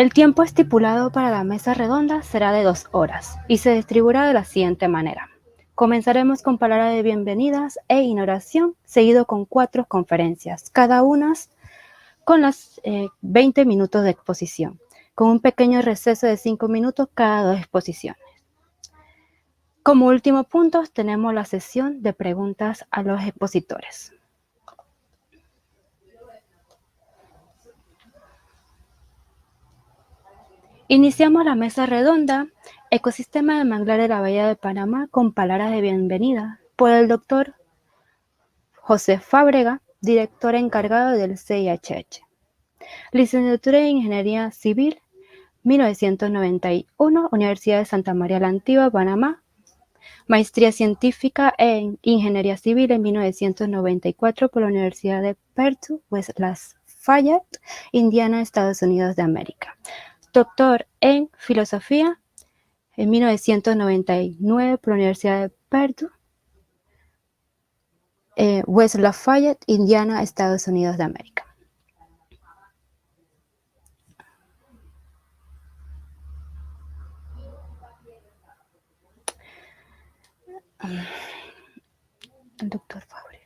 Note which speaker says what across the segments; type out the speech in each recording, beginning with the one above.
Speaker 1: El tiempo estipulado para la mesa redonda será de 2 horas y se distribuirá de la siguiente manera. Comenzaremos con palabras de bienvenidas e inauguración, seguido con 4 conferencias, cada una con las 20 minutos de exposición, con un pequeño receso de 5 minutos cada 2 exposiciones. Como último punto, tenemos la sesión de preguntas a los expositores. Iniciamos la mesa redonda, Ecosistema de Manglar de la Bahía de Panamá, con palabras de bienvenida por el doctor José Fábrega, director encargado del CIHH. Licenciatura en Ingeniería Civil, 1991, Universidad de Santa María la Antigua, Panamá. Maestría científica en Ingeniería Civil en 1994 por la Universidad de Purdue, West Lafayette, Indiana, Estados Unidos de América. Doctor en Filosofía en 1999 por la Universidad de Purdue, West Lafayette, Indiana, Estados Unidos de América. El doctor Fábrega.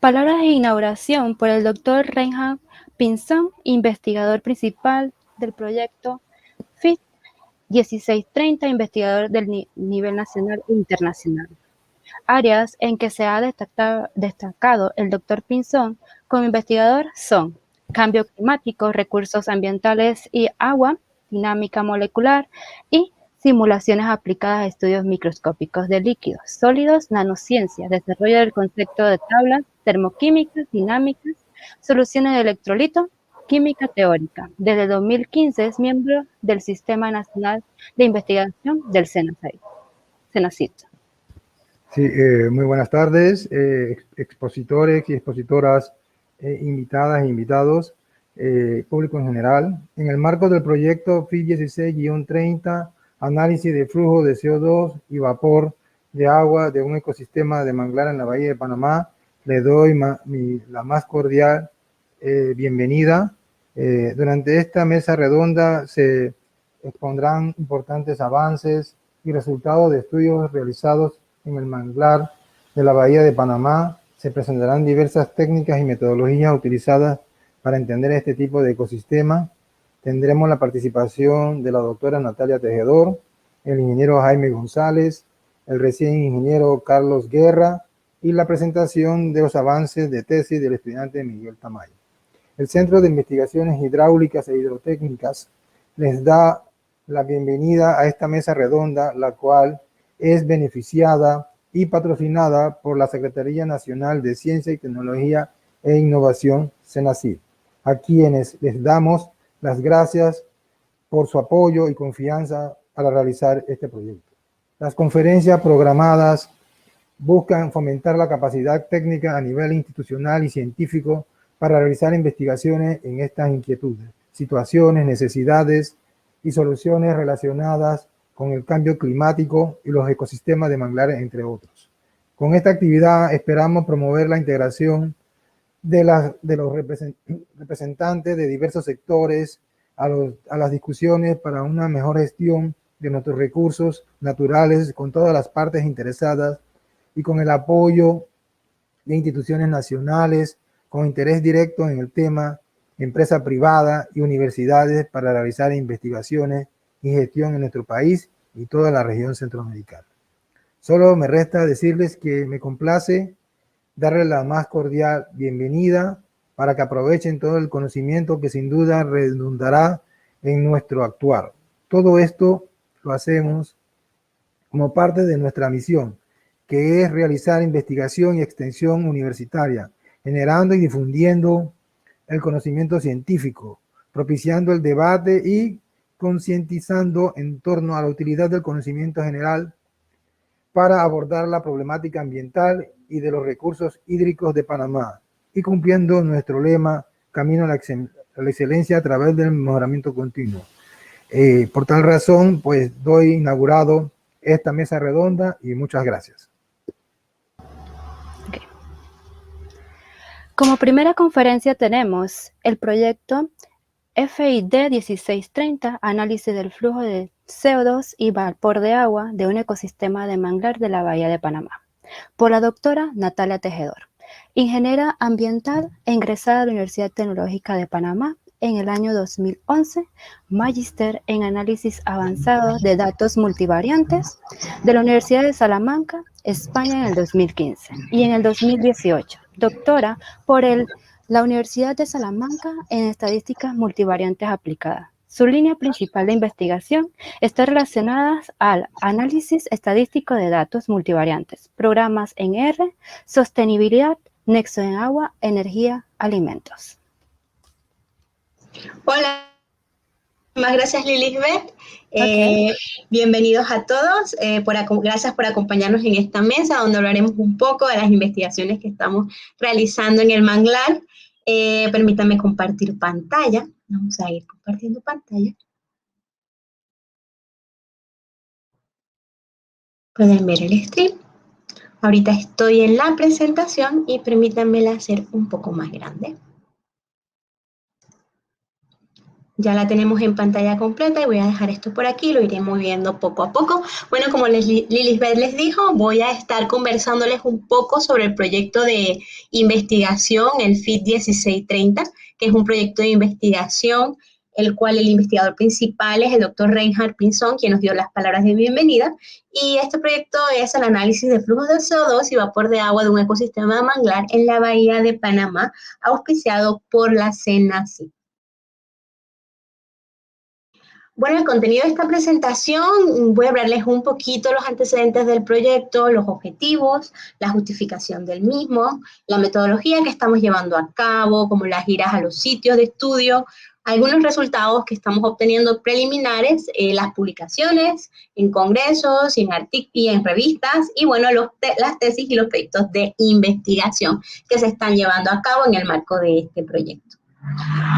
Speaker 1: Palabras de inauguración por el doctor Reinhard Pinzón, investigador principal del proyecto FIT 1630, investigador del nivel nacional e internacional. Áreas en que se ha destacado el doctor Pinzón como investigador son cambio climático, recursos ambientales y agua, dinámica molecular y simulaciones aplicadas a estudios microscópicos de líquidos, sólidos, nanociencia, desarrollo del concepto de tablas termoquímicas, dinámicas, soluciones de electrolito, química teórica. Desde 2015 es miembro del Sistema Nacional de Investigación del CENACIT.
Speaker 2: Sí, muy buenas tardes, expositores y expositoras, invitadas e invitados, público en general. En el marco del proyecto FIT 16-30, análisis de flujo de CO2 y vapor de agua de un ecosistema de manglar en la Bahía de Panamá, le doy la más cordial bienvenida. Durante esta mesa redonda se expondrán importantes avances y resultados de estudios realizados en el manglar de la Bahía de Panamá. Se presentarán diversas técnicas y metodologías utilizadas para entender este tipo de ecosistema. Tendremos la participación de la doctora Natalia Tejedor, el ingeniero Jaime González, el recién ingeniero Carlos Guerra y la presentación de los avances de tesis del estudiante Miguel Tamayo. El Centro de Investigaciones Hidráulicas e Hidrotécnicas les da la bienvenida a esta mesa redonda, la cual es beneficiada y patrocinada por la Secretaría Nacional de Ciencia y Tecnología e Innovación, CENACIT, a quienes les damos las gracias por su apoyo y confianza para realizar este proyecto. Las conferencias programadas buscan fomentar la capacidad técnica a nivel institucional y científico para realizar investigaciones en estas inquietudes, situaciones, necesidades y soluciones relacionadas con el cambio climático y los ecosistemas de manglares, entre otros. Con esta actividad esperamos promover la integración de los representantes de diversos sectores a las discusiones para una mejor gestión de nuestros recursos naturales con todas las partes interesadas y con el apoyo de instituciones nacionales con interés directo en el tema, empresa privada y universidades para realizar investigaciones y gestión en nuestro país y toda la región centroamericana. Solo me resta decirles que me complace darles la más cordial bienvenida para que aprovechen todo el conocimiento que sin duda redundará en nuestro actuar. Todo esto lo hacemos como parte de nuestra misión, que es realizar investigación y extensión universitaria, generando y difundiendo el conocimiento científico, propiciando el debate y concientizando en torno a la utilidad del conocimiento general para abordar la problemática ambiental y de los recursos hídricos de Panamá, y cumpliendo nuestro lema, camino a la excelencia a través del mejoramiento continuo. Por tal razón, pues doy inaugurado esta mesa redonda y muchas gracias.
Speaker 1: Okay. Como primera conferencia tenemos el proyecto FID 1630, análisis del flujo de CO2 y vapor de agua de un ecosistema de manglar de la Bahía de Panamá, por la doctora Natalia Tejedor, ingeniera ambiental e ingresada a la Universidad Tecnológica de Panamá en el año 2011, magíster en análisis avanzado de datos multivariantes de la Universidad de Salamanca, España en el 2015, y en el 2018, doctora por la Universidad de Salamanca en estadísticas multivariantes aplicadas. Su línea principal de investigación está relacionada al análisis estadístico de datos multivariantes, programas en R, sostenibilidad, nexo en agua, energía, alimentos.
Speaker 3: Hola, muchas gracias Lilisbeth. Bienvenidos a todos, gracias por acompañarnos en esta mesa donde hablaremos un poco de las investigaciones que estamos realizando en el manglar. Permítanme compartir pantalla, vamos a ir compartiendo pantalla. Pueden ver el stream. Ahorita estoy en la presentación y permítanmela hacer un poco más grande. Ya la tenemos en pantalla completa y voy a dejar esto por aquí, lo iré moviendo poco a poco. Bueno, como Lilisbeth les dijo, voy a estar conversándoles un poco sobre el proyecto de investigación, el FID 1630, que es un proyecto de investigación, el cual el investigador principal es el doctor Reinhard Pinzón, quien nos dio las palabras de bienvenida. Y este proyecto es el análisis de flujos de CO2 y vapor de agua de un ecosistema de manglar en la Bahía de Panamá, auspiciado por la CENACI. Bueno, el contenido de esta presentación, voy a hablarles un poquito los antecedentes del proyecto, los objetivos, la justificación del mismo, la metodología que estamos llevando a cabo, como las giras a los sitios de estudio, algunos resultados que estamos obteniendo preliminares, las publicaciones en congresos y en revistas, y bueno, las tesis y los proyectos de investigación que se están llevando a cabo en el marco de este proyecto.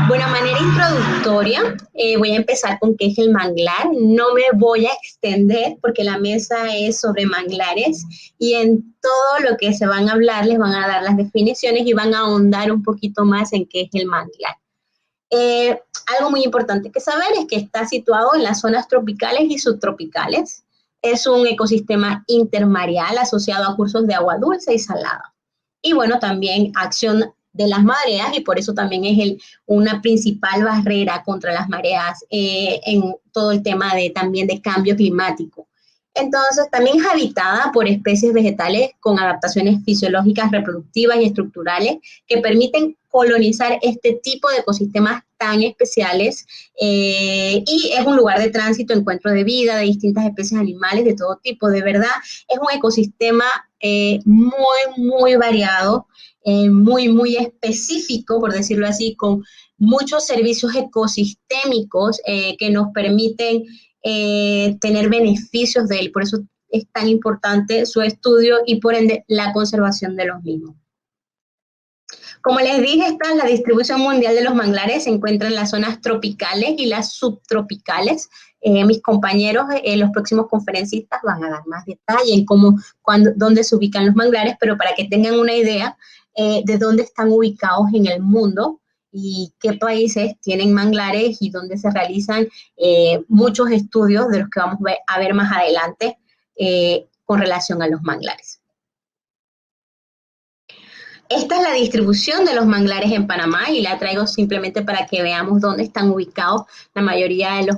Speaker 3: Bueno, a manera introductoria, voy a empezar con qué es el manglar. No me voy a extender porque la mesa es sobre manglares y en todo lo que se van a hablar les van a dar las definiciones y van a ahondar un poquito más en qué es el manglar. Algo muy importante que saber es que está situado en las zonas tropicales y subtropicales. Es un ecosistema intermareal asociado a cursos de agua dulce y salada. Y bueno, también acción de las mareas, y por eso también es una principal barrera contra las mareas en todo el tema también de cambio climático. Entonces, también es habitada por especies vegetales con adaptaciones fisiológicas, reproductivas y estructurales que permiten colonizar este tipo de ecosistemas tan especiales y es un lugar de tránsito, encuentro de vida de distintas especies animales de todo tipo. De verdad, es un ecosistema muy variado, muy específico, por decirlo así, con muchos servicios ecosistémicos que nos permiten tener beneficios de él. Por eso es tan importante su estudio y por ende la conservación de los mismos. Como les dije, la distribución mundial de los manglares se encuentra en las zonas tropicales y las subtropicales. Mis compañeros, los próximos conferencistas, van a dar más detalle en dónde se ubican los manglares, pero para que tengan una idea de dónde están ubicados en el mundo y qué países tienen manglares y dónde se realizan muchos estudios de los que vamos a ver más adelante con relación a los manglares. Esta es la distribución de los manglares en Panamá y la traigo simplemente para que veamos dónde están ubicados la mayoría de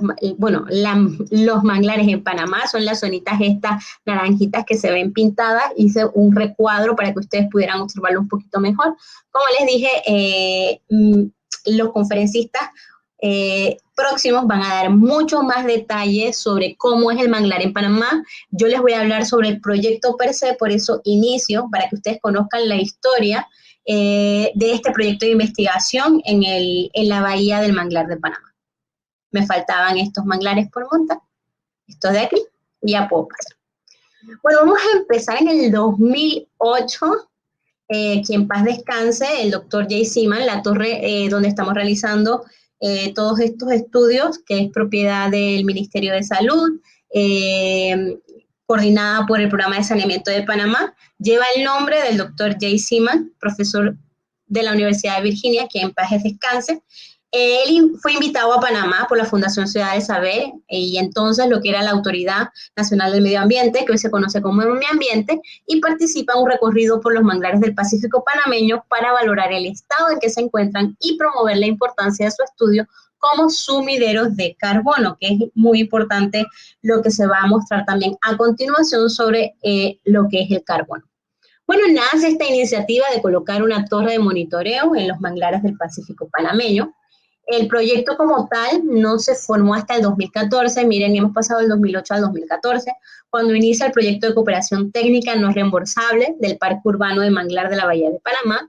Speaker 3: los manglares en Panamá. Son las zonitas estas naranjitas que se ven pintadas. Hice un recuadro para que ustedes pudieran observarlo un poquito mejor. Como les dije, los conferencistas próximos van a dar mucho más detalles sobre cómo es el manglar en Panamá. Yo les voy a hablar sobre el proyecto per se, por eso inicio, para que ustedes conozcan la historia de este proyecto de investigación en la bahía del manglar de Panamá. Me faltaban estos manglares por montar, estos de aquí, ya puedo pasar. Bueno, vamos a empezar en el 2008, que en paz descanse el doctor Jay Seaman, la torre donde estamos realizando todos estos estudios, que es propiedad del Ministerio de Salud, coordinada por el Programa de Saneamiento de Panamá, lleva el nombre del doctor Jay Seaman, profesor de la Universidad de Virginia, que en paz descanse. Él fue invitado a Panamá por la Fundación Ciudad del Saber y entonces lo que era la Autoridad Nacional del Medio Ambiente, que hoy se conoce como Medio Ambiente, y participa en un recorrido por los manglares del Pacífico panameño para valorar el estado en que se encuentran y promover la importancia de su estudio como sumideros de carbono, que es muy importante lo que se va a mostrar también a continuación sobre lo que es el carbono. Bueno, nace esta iniciativa de colocar una torre de monitoreo en los manglares del Pacífico panameño. El proyecto como tal no se formó hasta el 2014, miren, hemos pasado del 2008 al 2014, cuando inicia el proyecto de cooperación técnica no reembolsable del Parque Urbano de Manglar de la Bahía de Panamá,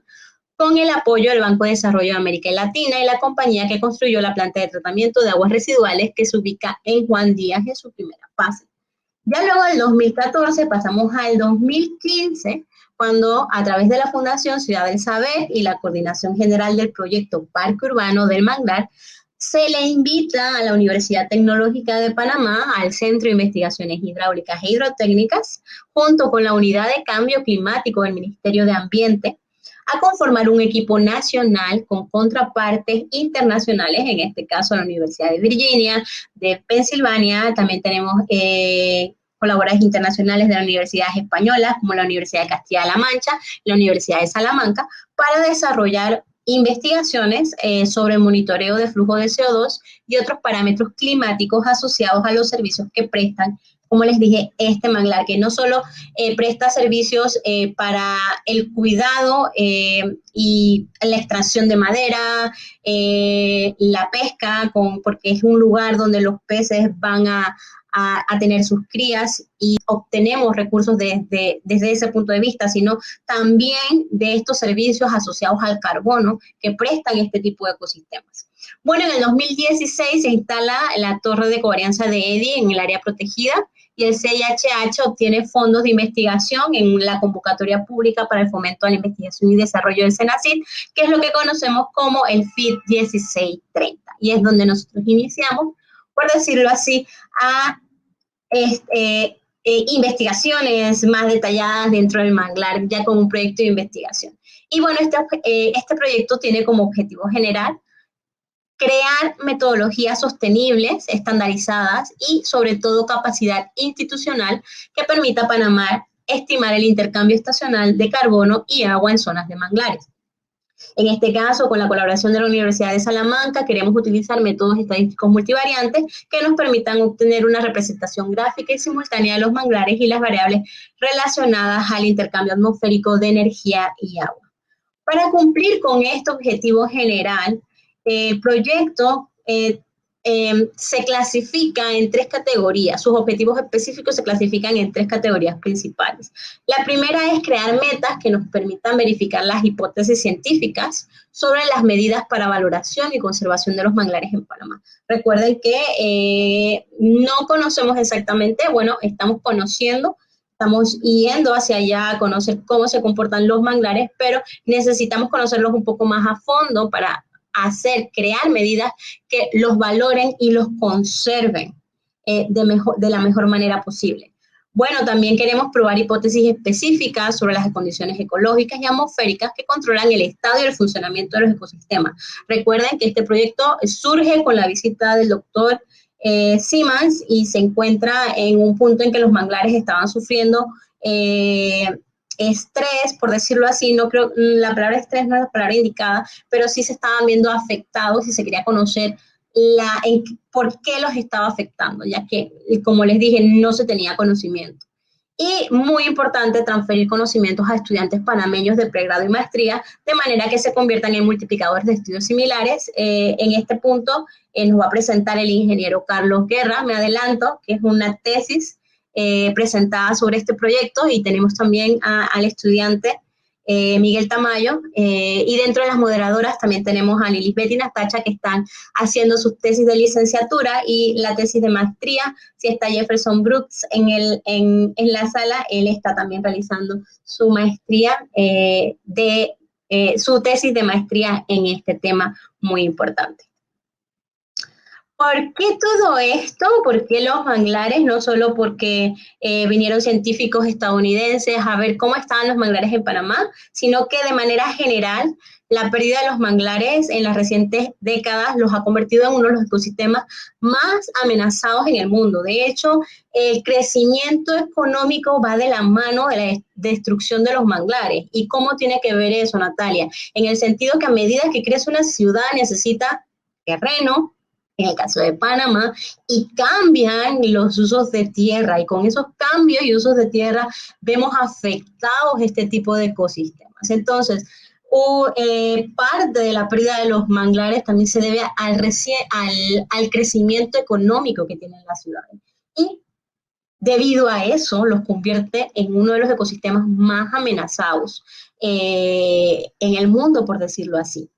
Speaker 3: con el apoyo del Banco de Desarrollo de América Latina y la compañía que construyó la planta de tratamiento de aguas residuales que se ubica en Juan Díaz en su primera fase. Ya luego del 2014 pasamos al 2015, cuando a través de la Fundación Ciudad del Saber y la Coordinación General del Proyecto Parque Urbano del Manglar, se le invita a la Universidad Tecnológica de Panamá, al Centro de Investigaciones Hidráulicas e Hidrotécnicas, junto con la Unidad de Cambio Climático del Ministerio de Ambiente, a conformar un equipo nacional con contrapartes internacionales, en este caso la Universidad de Virginia, de Pensilvania, también tenemos colaboradores internacionales de las universidades españolas, como la Universidad de Castilla-La Mancha, la Universidad de Salamanca, para desarrollar investigaciones sobre el monitoreo de flujo de CO2 y otros parámetros climáticos asociados a los servicios que prestan, como les dije, este manglar, que no solo presta servicios para el cuidado y la extracción de madera, la pesca, porque es un lugar donde los peces van a tener sus crías y obtenemos recursos desde ese punto de vista, sino también de estos servicios asociados al carbono que prestan este tipo de ecosistemas. Bueno, en el 2016 se instala la torre de covarianza de EDI en el área protegida y el CIHH obtiene fondos de investigación en la convocatoria pública para el fomento de la investigación y desarrollo del CENACYT, que es lo que conocemos como el FIT 1630, y es donde nosotros iniciamos, por decirlo así, a investigaciones más detalladas dentro del manglar, ya como un proyecto de investigación. Y bueno, este proyecto tiene como objetivo general crear metodologías sostenibles, estandarizadas y sobre todo capacidad institucional que permita a Panamá estimar el intercambio estacional de carbono y agua en zonas de manglares. En este caso, con la colaboración de la Universidad de Salamanca, queremos utilizar métodos estadísticos multivariantes que nos permitan obtener una representación gráfica y simultánea de los manglares y las variables relacionadas al intercambio atmosférico de energía y agua. Para cumplir con este objetivo general, el proyecto se clasifica en 3 categorías. Sus objetivos específicos se clasifican en 3 categorías principales. La primera es crear metas que nos permitan verificar las hipótesis científicas sobre las medidas para valoración y conservación de los manglares en Panamá. Recuerden que no conocemos exactamente, bueno, estamos conociendo, estamos yendo hacia allá a conocer cómo se comportan los manglares, pero necesitamos conocerlos un poco más a fondo para crear medidas que los valoren y los conserven de la mejor manera posible. Bueno, también queremos probar hipótesis específicas sobre las condiciones ecológicas y atmosféricas que controlan el estado y el funcionamiento de los ecosistemas. Recuerden que este proyecto surge con la visita del doctor Siemens y se encuentra en un punto en que los manglares estaban sufriendo estrés, por decirlo así. No creo, la palabra estrés no es la palabra indicada, pero sí se estaban viendo afectados y se quería conocer por qué los estaba afectando, ya que, como les dije, no se tenía conocimiento. Y muy importante, transferir conocimientos a estudiantes panameños de pregrado y maestría, de manera que se conviertan en multiplicadores de estudios similares. En este punto nos va a presentar el ingeniero Carlos Guerra, me adelanto, que es una tesis presentada sobre este proyecto, y tenemos también al estudiante Miguel Tamayo, y dentro de las moderadoras también tenemos a Lilisbeth y Nastacha, que están haciendo sus tesis de licenciatura y la tesis de maestría. Si está Jefferson Brooks en la sala, él está también realizando su maestría, su tesis de maestría en este tema muy importante. ¿Por qué todo esto? ¿Por qué los manglares? No solo porque vinieron científicos estadounidenses a ver cómo estaban los manglares en Panamá, sino que de manera general la pérdida de los manglares en las recientes décadas los ha convertido en uno de los ecosistemas más amenazados en el mundo. De hecho, el crecimiento económico va de la mano de la destrucción de los manglares. ¿Y cómo tiene que ver eso, Natalia? En el sentido que a medida que crece una ciudad necesita terreno, en el caso de Panamá, y cambian los usos de tierra, y con esos cambios y usos de tierra vemos afectados este tipo de ecosistemas. Entonces, parte de la pérdida de los manglares también se debe al crecimiento económico que tienen las ciudades. Y debido a eso, los convierte en uno de los ecosistemas más amenazados en el mundo, por decirlo así.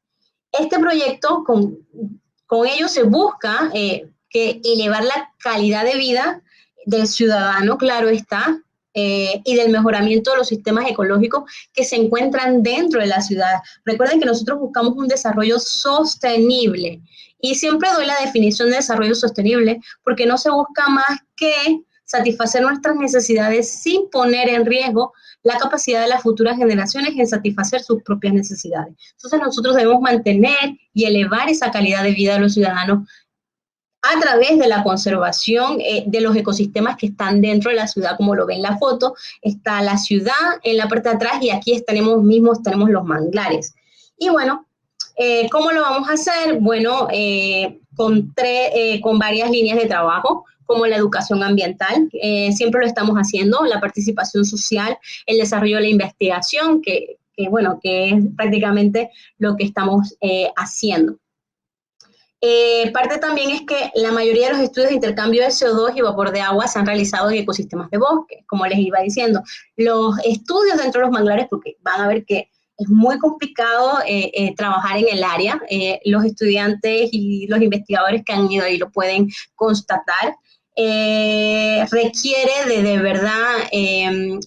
Speaker 3: Este proyecto, con ello se busca que elevar la calidad de vida del ciudadano, claro está, y del mejoramiento de los sistemas ecológicos que se encuentran dentro de la ciudad. Recuerden que nosotros buscamos un desarrollo sostenible y siempre doy la definición de desarrollo sostenible porque no se busca más que satisfacer nuestras necesidades sin poner en riesgo la capacidad de las futuras generaciones en satisfacer sus propias necesidades. Entonces nosotros debemos mantener y elevar esa calidad de vida de los ciudadanos a través de la conservación de los ecosistemas que están dentro de la ciudad, como lo ven en la foto. Está la ciudad en la parte de atrás y aquí tenemos los manglares. Y bueno, ¿cómo lo vamos a hacer? Bueno, con varias líneas de trabajo, como la educación ambiental, siempre lo estamos haciendo, la participación social, el desarrollo de la investigación, que es prácticamente lo que estamos haciendo. Parte también es que la mayoría de los estudios de intercambio de CO2 y vapor de agua se han realizado en ecosistemas de bosque, como les iba diciendo. Los estudios dentro de los manglares, porque van a ver que es muy complicado trabajar en el área, los estudiantes y los investigadores que han ido ahí lo pueden constatar. Requiere de verdad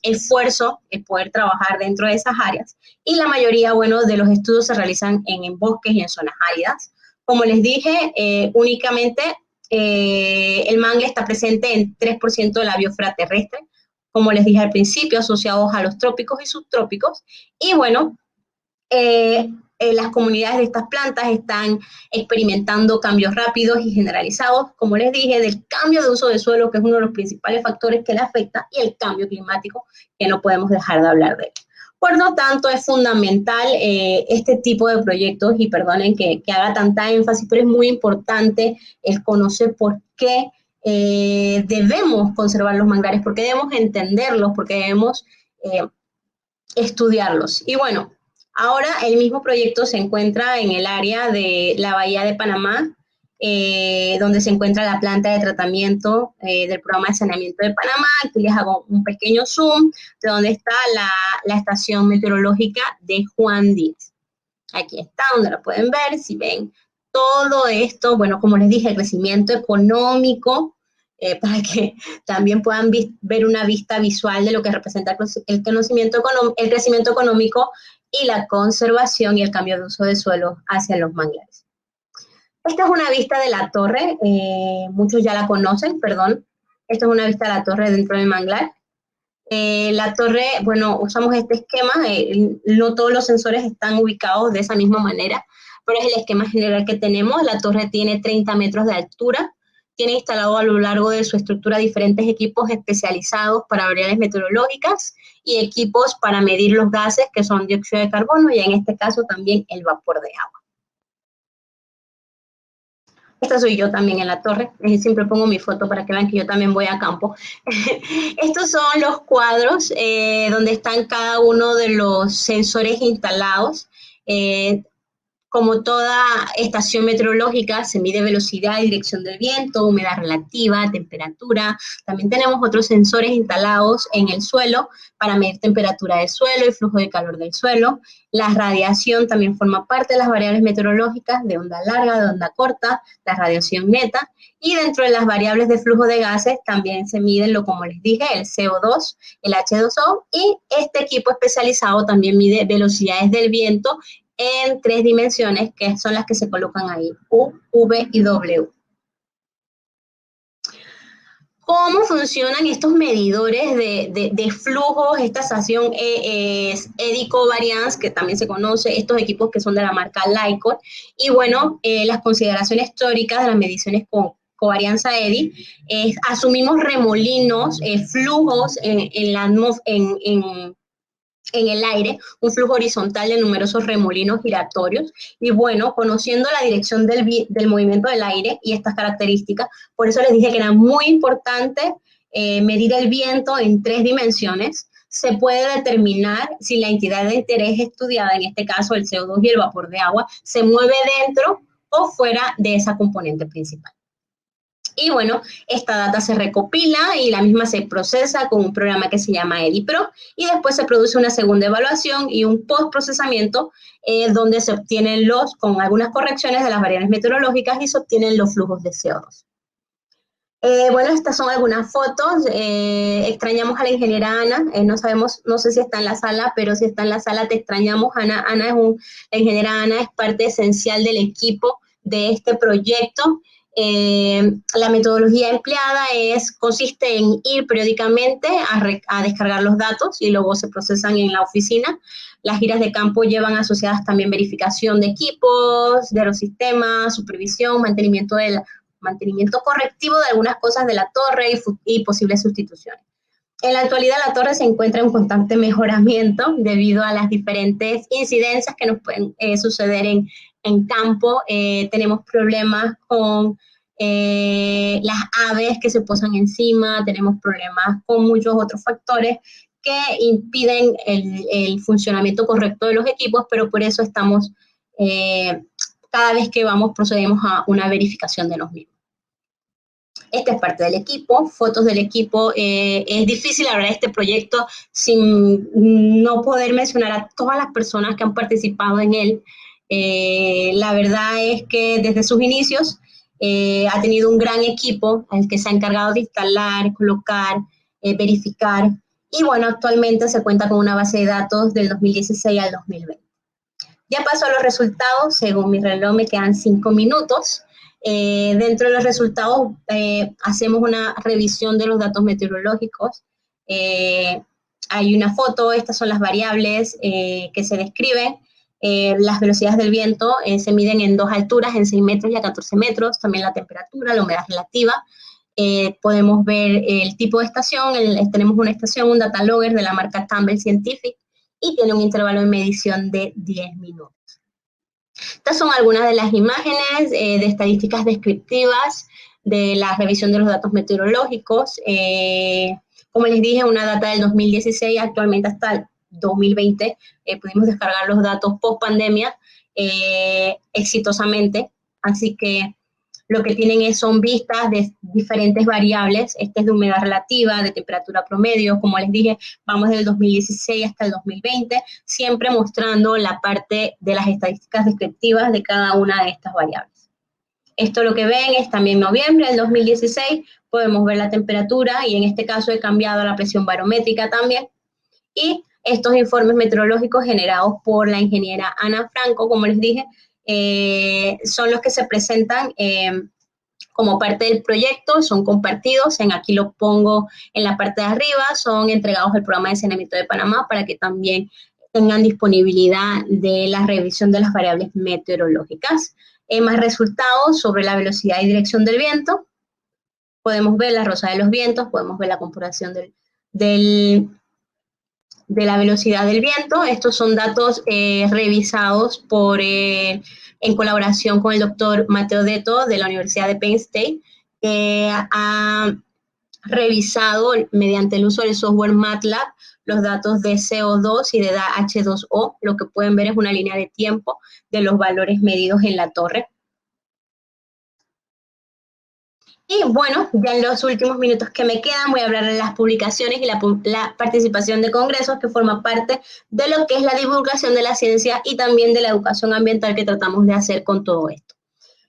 Speaker 3: esfuerzo el poder trabajar dentro de esas áreas, y la mayoría, de los estudios se realizan en bosques y en zonas áridas. Como les dije, únicamente el mangle está presente en 3% de la biosfera terrestre, como les dije al principio, asociados a los trópicos y subtrópicos. Y las comunidades de estas plantas están experimentando cambios rápidos y generalizados, como les dije, del cambio de uso de suelo, que es uno de los principales factores que le afecta, y el cambio climático, que no podemos dejar de hablar de él. Por lo tanto, es fundamental este tipo de proyectos, y perdonen que haga tanta énfasis, pero es muy importante el conocer por qué debemos conservar los manglares, por qué debemos entenderlos, por qué debemos estudiarlos. Y bueno, ahora el mismo proyecto se encuentra en el área de la Bahía de Panamá, donde se encuentra la planta de tratamiento del programa de saneamiento de Panamá. Aquí les hago un pequeño zoom de donde está la estación meteorológica de Juan Díaz. Aquí está, donde la pueden ver. Si ven todo esto, como les dije, el crecimiento económico, para que también puedan ver una vista visual de lo que representa el crecimiento económico y la conservación y el cambio de uso de suelo hacia los manglares. Esta es una vista de la torre, muchos ya la conocen, perdón. Esta es una vista de la torre dentro del manglar. La torre, usamos este esquema, no todos los sensores están ubicados de esa misma manera, pero es el esquema general que tenemos. La torre tiene 30 metros de altura, tiene instalado a lo largo de su estructura diferentes equipos especializados para variables meteorológicas y equipos para medir los gases, que son dióxido de carbono, y en este caso también el vapor de agua. Esta soy yo también en la torre, siempre pongo mi foto para que vean que yo también voy a campo. Estos son los cuadros donde están cada uno de los sensores instalados. Como toda estación meteorológica, se mide velocidad y dirección del viento, humedad relativa, temperatura. También tenemos otros sensores instalados en el suelo para medir temperatura del suelo y flujo de calor del suelo. La radiación también forma parte de las variables meteorológicas de onda larga, de onda corta, la radiación neta. Y dentro de las variables de flujo de gases también se miden, como les dije, el CO2, el H2O, y este equipo especializado también mide velocidades del viento en 3 dimensiones, que son las que se colocan ahí, U, V y W. ¿Cómo funcionan estos medidores de flujos? Esta estación es Eddy Covariance, que también se conoce, estos equipos que son de la marca Lycor. Y bueno, las consideraciones teóricas de las mediciones con covarianza Eddy, asumimos remolinos, flujos en el aire, un flujo horizontal de numerosos remolinos giratorios. Y bueno, conociendo la dirección del movimiento del aire y estas características, por eso les dije que era muy importante medir el viento en 3 dimensiones. Se puede determinar si la entidad de interés estudiada, en este caso el CO2 y el vapor de agua, se mueve dentro o fuera de esa componente principal. Y bueno, esta data se recopila y la misma se procesa con un programa que se llama EdiPro, y después se produce una segunda evaluación y un postprocesamiento donde se obtienen con algunas correcciones de las variables meteorológicas, y se obtienen los flujos de CO2. Bueno, estas son algunas fotos. Extrañamos a la ingeniera Ana. No sé si está en la sala, pero si está en la sala te extrañamos, Ana. La ingeniera Ana es parte esencial del equipo de este proyecto. La metodología empleada consiste en ir periódicamente a descargar los datos y luego se procesan en la oficina. Las giras de campo llevan asociadas también verificación de equipos, de los sistemas, supervisión, mantenimiento correctivo de algunas cosas de la torre y posibles sustituciones. En la actualidad la torre se encuentra en constante mejoramiento debido a las diferentes incidencias que nos pueden suceder en campo. Tenemos problemas con las aves que se posan encima, tenemos problemas con muchos otros factores que impiden el funcionamiento correcto de los equipos, pero por eso estamos, cada vez que procedemos a una verificación de los mismos. Esta es parte del equipo, fotos del equipo. Es difícil hablar de este proyecto sin no poder mencionar a todas las personas que han participado en él. La verdad es que desde sus inicios ha tenido un gran equipo al que se ha encargado de instalar, colocar, verificar. Y bueno, actualmente se cuenta con una base de datos del 2016 al 2020. Ya paso a los resultados. Según mi reloj me quedan 5 minutos. Dentro de los resultados hacemos una revisión de los datos meteorológicos. Hay una foto, estas son las variables que se describen. Las velocidades del viento se miden en 2 alturas, en 6 metros y a 14 metros. También la temperatura, la humedad relativa. Podemos ver el tipo de estación. Tenemos una estación, un data logger de la marca Campbell Scientific, y tiene un intervalo de medición de 10 minutos. Estas son algunas de las imágenes de estadísticas descriptivas de la revisión de los datos meteorológicos. Como les dije, una data del 2016, actualmente hasta el 2020, pudimos descargar los datos post pandemia exitosamente, así que lo que tienen son vistas de diferentes variables. Este es de humedad relativa, de temperatura promedio. Como les dije, vamos del 2016 hasta el 2020, siempre mostrando la parte de las estadísticas descriptivas de cada una de estas variables. Esto lo que ven es también noviembre del 2016, podemos ver la temperatura, y en este caso he cambiado la presión barométrica también. Y estos informes meteorológicos generados por la ingeniera Ana Franco, como les dije, son los que se presentan como parte del proyecto, son compartidos, aquí lo pongo en la parte de arriba, son entregados al programa de saneamiento de Panamá para que también tengan disponibilidad de la revisión de las variables meteorológicas. Más resultados sobre la velocidad y dirección del viento. Podemos ver la rosa de los vientos, podemos ver la comparación de la velocidad del viento. Estos son datos revisados en colaboración con el doctor Mateo Detto de la Universidad de Penn State, que ha revisado mediante el uso del software MATLAB los datos de CO2 y de H2O. Lo que pueden ver es una línea de tiempo de los valores medidos en la torre. Y bueno, ya en los últimos minutos que me quedan voy a hablar de las publicaciones y la participación de congresos, que forma parte de lo que es la divulgación de la ciencia y también de la educación ambiental que tratamos de hacer con todo esto.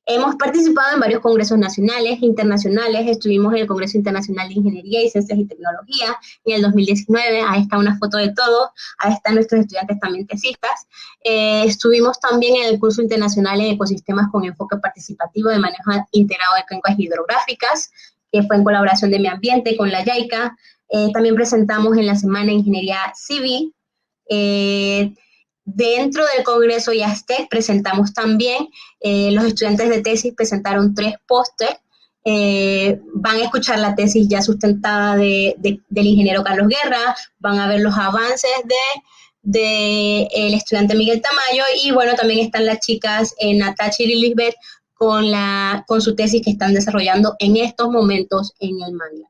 Speaker 3: Hemos participado en varios congresos nacionales, internacionales. Estuvimos en el Congreso Internacional de Ingeniería y Ciencias y Tecnología en el 2019. Ahí está una foto de todos. Ahí están nuestros estudiantes también tesistas. Estuvimos también en el curso internacional en ecosistemas con enfoque participativo de manejo integrado de cuencas hidrográficas, que fue en colaboración de Medio Ambiente con la JICA. También presentamos en la Semana de Ingeniería Civil. Dentro del Congreso IASTEC presentamos también, los estudiantes de tesis presentaron 3 pósters. Van a escuchar la tesis ya sustentada del ingeniero Carlos Guerra, van a ver los avances del estudiante Miguel Tamayo, y bueno, también están las chicas Natacha y Lisbeth con su tesis que están desarrollando en estos momentos en el manglar.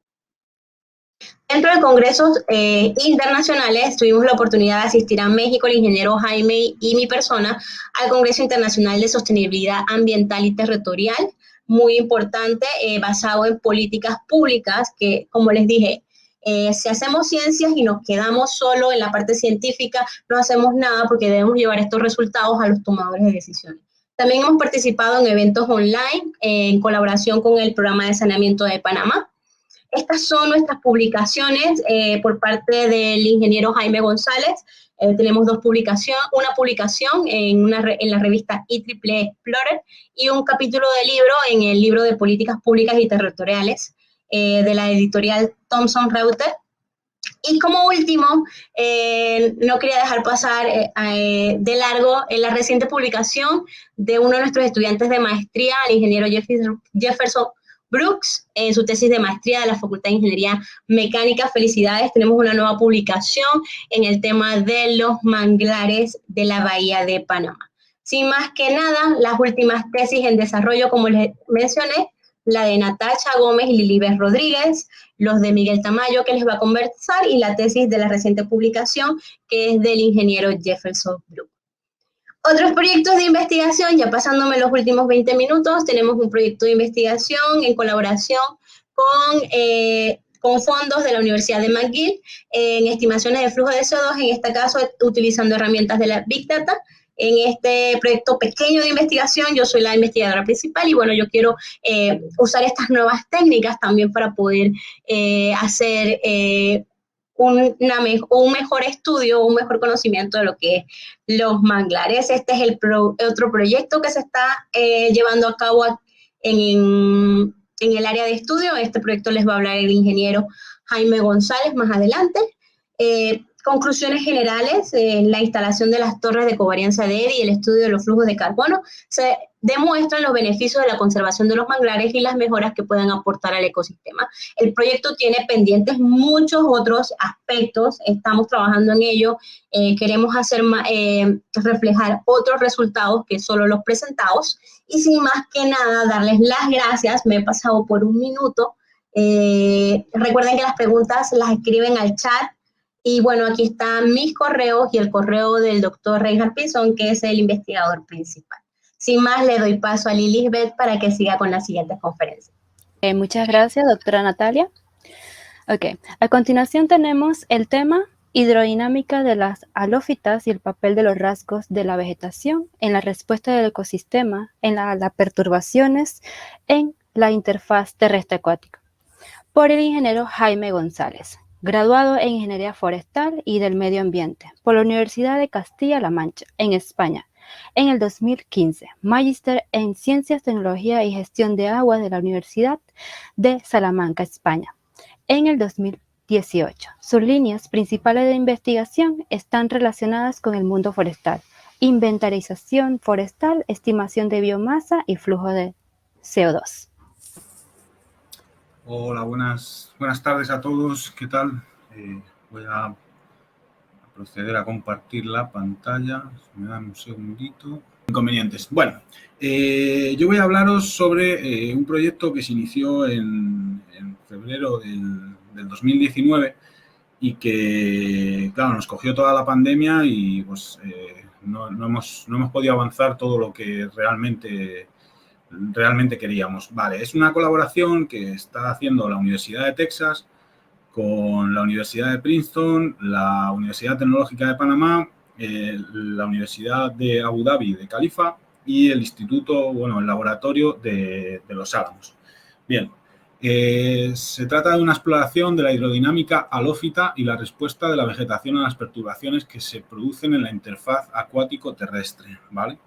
Speaker 3: Dentro de congresos internacionales tuvimos la oportunidad de asistir a México, el ingeniero Jaime y mi persona, al Congreso Internacional de Sostenibilidad Ambiental y Territorial, muy importante, basado en políticas públicas que, como les dije, si hacemos ciencias y nos quedamos solo en la parte científica, no hacemos nada, porque debemos llevar estos resultados a los tomadores de decisiones. También hemos participado en eventos online en colaboración con el Programa de Saneamiento de Panamá. Estas son nuestras publicaciones por parte del ingeniero Jaime González. Tenemos una publicación en la revista IEEE Explorer y un capítulo de libro en el libro de Políticas Públicas y Territoriales de la editorial Thomson Reuters. Y como último, no quería dejar pasar de largo la reciente publicación de uno de nuestros estudiantes de maestría, el ingeniero Jefferson Brooks, en su tesis de maestría de la Facultad de Ingeniería Mecánica. Felicidades, tenemos una nueva publicación en el tema de los manglares de la Bahía de Panamá. Sin más que nada, las últimas tesis en desarrollo, como les mencioné, la de Natacha Gómez y Lilibet Rodríguez, los de Miguel Tamayo, que les va a conversar, y la tesis de la reciente publicación, que es del ingeniero Jefferson Brooks. Otros proyectos de investigación, ya pasándome los últimos 20 minutos, tenemos un proyecto de investigación en colaboración con fondos de la Universidad de McGill en estimaciones de flujo de CO2, en este caso utilizando herramientas de la Big Data. En este proyecto pequeño de investigación, yo soy la investigadora principal y bueno, yo quiero usar estas nuevas técnicas también para poder hacer un mejor estudio, un mejor conocimiento de lo que es los manglares. Este es otro proyecto que se está llevando a cabo en el área de estudio. Este proyecto les va a hablar el ingeniero Jaime González más adelante. Conclusiones generales: la instalación de las torres de covarianza de Eddy y el estudio de los flujos de carbono se demuestran los beneficios de la conservación de los manglares y las mejoras que pueden aportar al ecosistema. El proyecto tiene pendientes muchos otros aspectos, estamos trabajando en ello, queremos reflejar otros resultados que solo los presentados, y sin más que nada darles las gracias. Me he pasado por un minuto. Recuerden que las preguntas las escriben al chat. Y bueno, aquí están mis correos y el correo del doctor Reinhard Pinzón, que es el investigador principal. Sin más, le doy paso a Lilisbeth para que siga con la siguiente conferencia.
Speaker 1: Muchas gracias, doctora Natalia. Ok, a continuación tenemos el tema hidrodinámica de las halófitas y el papel de los rasgos de la vegetación en la respuesta del ecosistema en las perturbaciones en la interfaz terrestre acuática, por el ingeniero Jaime González, graduado en Ingeniería Forestal y del Medio Ambiente por la Universidad de Castilla-La Mancha, en España, en el 2015, magíster en Ciencias, Tecnología y Gestión de Agua de la Universidad de Salamanca, España, en el 2018. Sus líneas principales de investigación están relacionadas con el mundo forestal: inventarización forestal, estimación de biomasa y flujo de CO2.
Speaker 4: Hola, buenas tardes a todos. ¿Qué tal? Voy a proceder a compartir la pantalla. Si me dan un segundito. inconvenientes. Bueno, yo voy a hablaros sobre un proyecto que se inició en febrero del 2019 y que, claro, nos cogió toda la pandemia y pues no hemos podido avanzar todo lo que realmente queríamos. Vale, es una colaboración que está haciendo la Universidad de Texas con la Universidad de Princeton, la Universidad Tecnológica de Panamá, la Universidad de Abu Dhabi de Califa y el instituto, bueno, el laboratorio de Los Álamos. Bien, se trata de una exploración de la hidrodinámica halófita y la respuesta de la vegetación a las perturbaciones que se producen en la interfaz acuático-terrestre, ¿vale?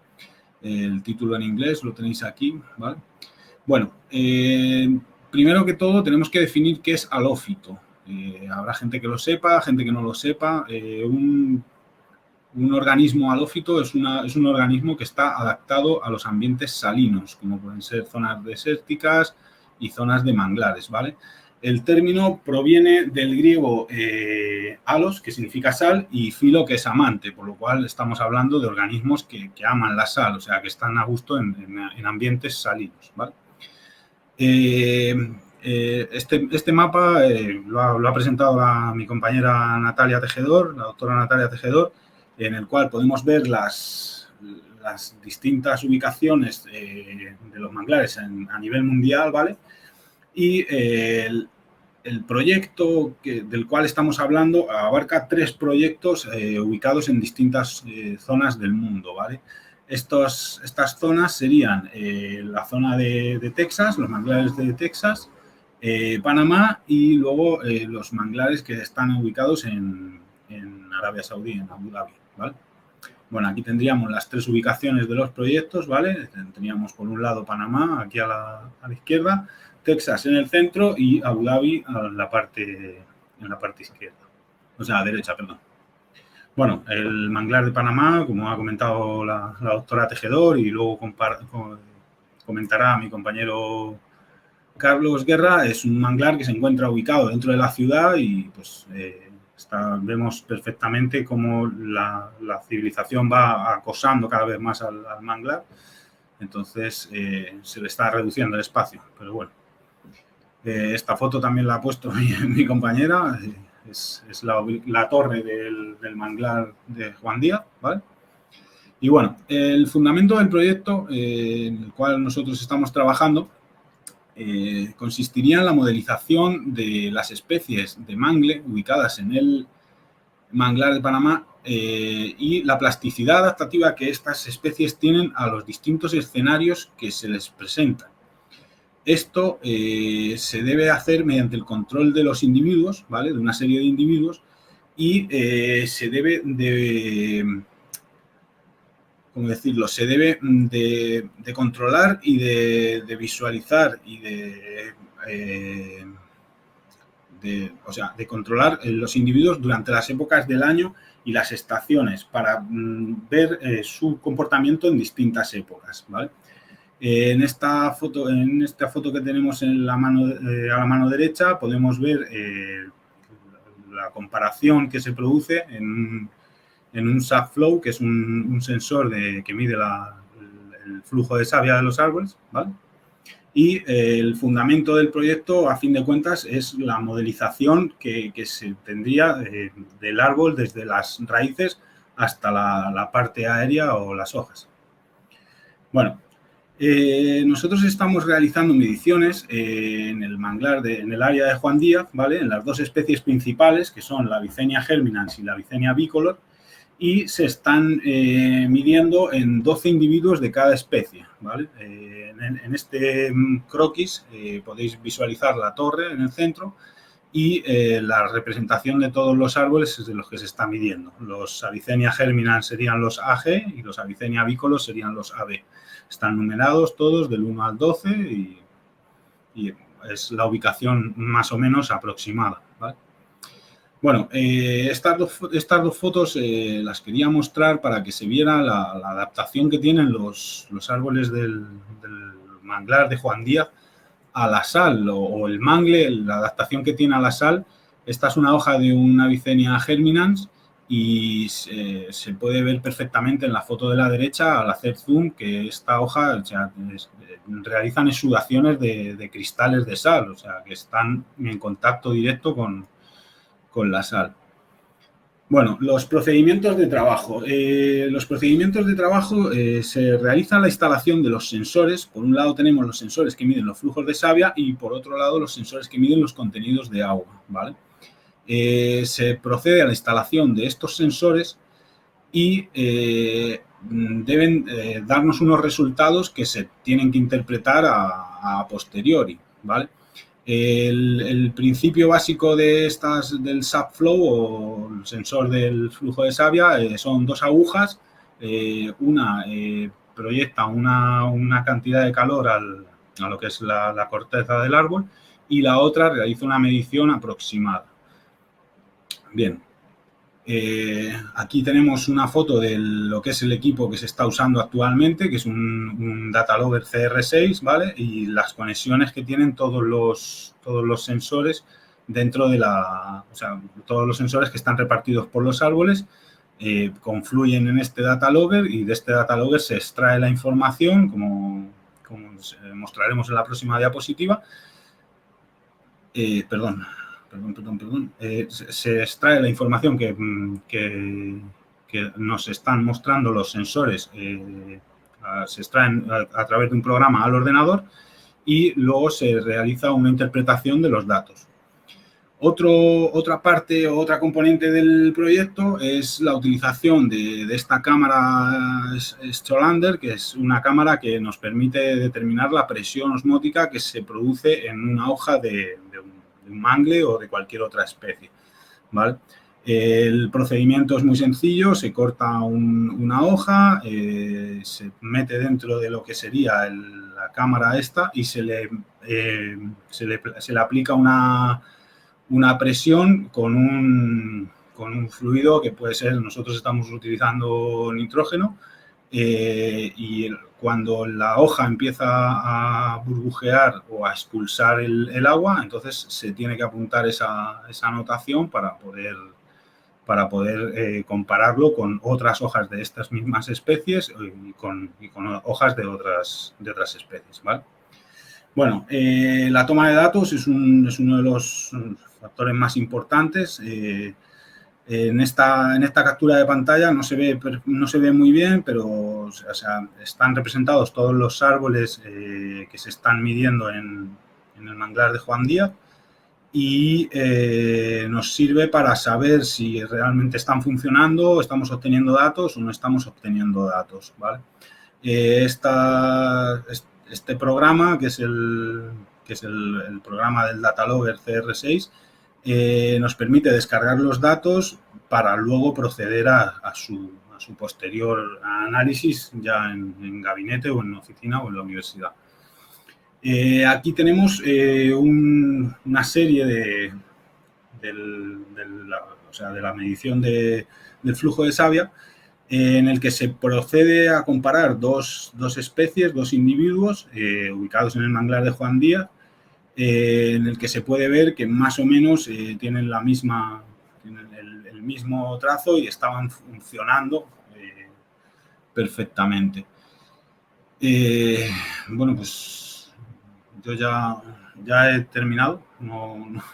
Speaker 4: El título en inglés lo tenéis aquí, ¿vale? Bueno, primero que todo tenemos que definir qué es halófito. Habrá gente que lo sepa, gente que no lo sepa. Un organismo halófito es un organismo que está adaptado a los ambientes salinos, como pueden ser zonas desérticas y zonas de manglares, ¿vale? El término proviene del griego halos, que significa sal, y filo, que es amante, por lo cual estamos hablando de organismos que aman la sal, o sea, que están a gusto en ambientes salinos, ¿vale? Este mapa lo ha presentado mi compañera Natalia Tejedor, la doctora Natalia Tejedor, en el cual podemos ver las distintas ubicaciones de los manglares a nivel mundial, ¿vale? Y el proyecto del cual estamos hablando abarca 3 proyectos ubicados en distintas zonas del mundo, ¿vale? Estas zonas serían la zona de Texas, los manglares de Texas, Panamá y luego los manglares que están ubicados en Arabia Saudí, en Abu Dhabi, ¿vale? Bueno, aquí tendríamos las 3 ubicaciones de los proyectos, ¿vale? Tendríamos por un lado Panamá, aquí a la izquierda, Texas en el centro y Abu Dhabi en la parte izquierda, o sea, derecha, perdón. Bueno, el manglar de Panamá, como ha comentado la doctora Tejedor y luego comentará mi compañero Carlos Guerra, es un manglar que se encuentra ubicado dentro de la ciudad y pues vemos perfectamente cómo la civilización va acosando cada vez más al manglar, entonces se le está reduciendo el espacio, pero bueno. Esta foto también la ha puesto mi compañera, es la torre del manglar de Juan Díaz, ¿vale? Y bueno, el fundamento del proyecto en el cual nosotros estamos trabajando consistiría en la modelización de las especies de mangle ubicadas en el manglar de Panamá y la plasticidad adaptativa que estas especies tienen a los distintos escenarios que se les presentan. Esto se debe hacer mediante el control de los individuos, ¿vale? De una serie de individuos y se debe de, ¿cómo decirlo? Se debe de controlar y de visualizar y de controlar los individuos durante las épocas del año y las estaciones para ver su comportamiento en distintas épocas, ¿vale? En esta foto que tenemos a la mano derecha podemos ver la comparación que se produce en un SAFFlow, que es un sensor que mide el flujo de savia de los árboles, ¿vale? Y el fundamento del proyecto, a fin de cuentas, es la modelización que se tendría del árbol desde las raíces hasta la parte aérea o las hojas. Bueno, nosotros estamos realizando mediciones en el manglar, en el área de Juan Díaz, ¿vale? En las 2 especies principales, que son la Avicennia germinans y la Avicennia bicolor, y se están midiendo en 12 individuos de cada especie, ¿vale? En este croquis podéis visualizar la torre en el centro y la representación de todos los árboles de los que se está midiendo. Los Avicennia germinans serían los AG y los Avicennia bicolor serían los AB. Están numerados todos del 1 al 12 y es la ubicación más o menos aproximada, ¿vale? Bueno, estas dos fotos las quería mostrar para que se viera la adaptación que tienen los árboles del manglar de Juan Díaz a la sal o el mangle, la adaptación que tiene a la sal. Esta es una hoja de una Avicennia germinans y se puede ver perfectamente en la foto de la derecha al hacer zoom que esta hoja, o sea, realizan exudaciones de cristales de sal, o sea, que están en contacto directo con la sal. Bueno, los procedimientos de trabajo. Los procedimientos de trabajo se realiza la instalación de los sensores. Por un lado tenemos los sensores que miden los flujos de savia y por otro lado los sensores que miden los contenidos de agua, ¿vale? Se procede a la instalación de estos sensores y deben darnos unos resultados que se tienen que interpretar a posteriori, ¿vale? El principio básico del sap flow o el sensor del flujo de savia son dos agujas, una proyecta una cantidad de calor a lo que es la corteza del árbol y la otra realiza una medición aproximada. Bien, aquí tenemos una foto de lo que es el equipo que se está usando actualmente, que es un Datalogger CR6, ¿vale? Y las conexiones que tienen todos los sensores dentro de o sea, todos los sensores que están repartidos por los árboles confluyen en este Datalogger y de este Datalogger se extrae la información, como mostraremos en la próxima diapositiva. Perdón. Se extrae la información que nos están mostrando los sensores, se extraen a través de un programa al ordenador y luego se realiza una interpretación de los datos. Otra parte o otra componente del proyecto es la utilización de esta cámara Strohlander, que es una cámara que nos permite determinar la presión osmótica que se produce en una hoja de un mangle o de cualquier otra especie, ¿vale? El procedimiento es muy sencillo, se corta una hoja, se mete dentro de lo que sería la cámara esta y se le aplica una presión con un fluido que puede ser, nosotros estamos utilizando nitrógeno, y cuando la hoja empieza a burbujear o a expulsar el agua, entonces se tiene que apuntar esa anotación para poder compararlo con otras hojas de estas mismas especies y con hojas de otras especies, ¿vale? Bueno, la toma de datos es uno de los factores más importantes. En esta captura de pantalla no se ve muy bien, pero o sea, están representados todos los árboles que se están midiendo en el manglar de Juan Díaz y nos sirve para saber si realmente están funcionando, estamos obteniendo datos o no estamos obteniendo datos, ¿vale? Este programa, que es el programa del Datalogger CR6, nos permite descargar los datos para luego proceder a su posterior análisis ya en gabinete o en oficina o en la universidad. Aquí tenemos una serie de la medición del flujo de savia, en el que se procede a comparar dos especies, dos individuos ubicados en el manglar de Juan Díaz, en el que se puede ver que más o menos tienen el mismo trazo y estaban funcionando perfectamente. Bueno, pues yo ya he terminado.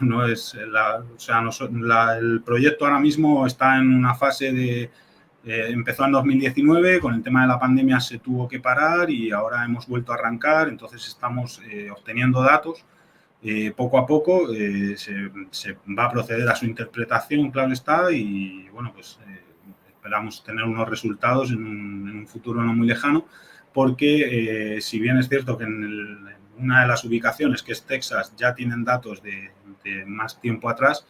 Speaker 4: No es el proyecto ahora mismo está en una fase de empezó en 2019, con el tema de la pandemia se tuvo que parar y ahora hemos vuelto a arrancar, entonces estamos obteniendo datos. Poco a poco se va a proceder a su interpretación, claro está, y bueno, pues esperamos tener unos resultados en un futuro no muy lejano, porque si bien es cierto que en una de las ubicaciones, que es Texas, ya tienen datos de más tiempo atrás,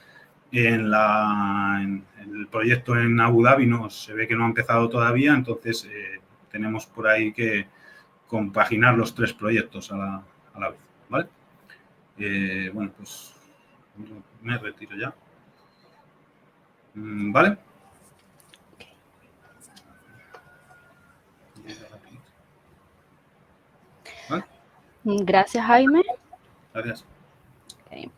Speaker 4: en el proyecto en Abu Dhabi se ve que no ha empezado todavía, entonces tenemos por ahí que compaginar los tres proyectos a la vez, ¿vale? Bueno, pues me retiro ya. ¿Vale? ¿Vale?
Speaker 1: Gracias, Jaime.
Speaker 4: Gracias.
Speaker 1: Okay.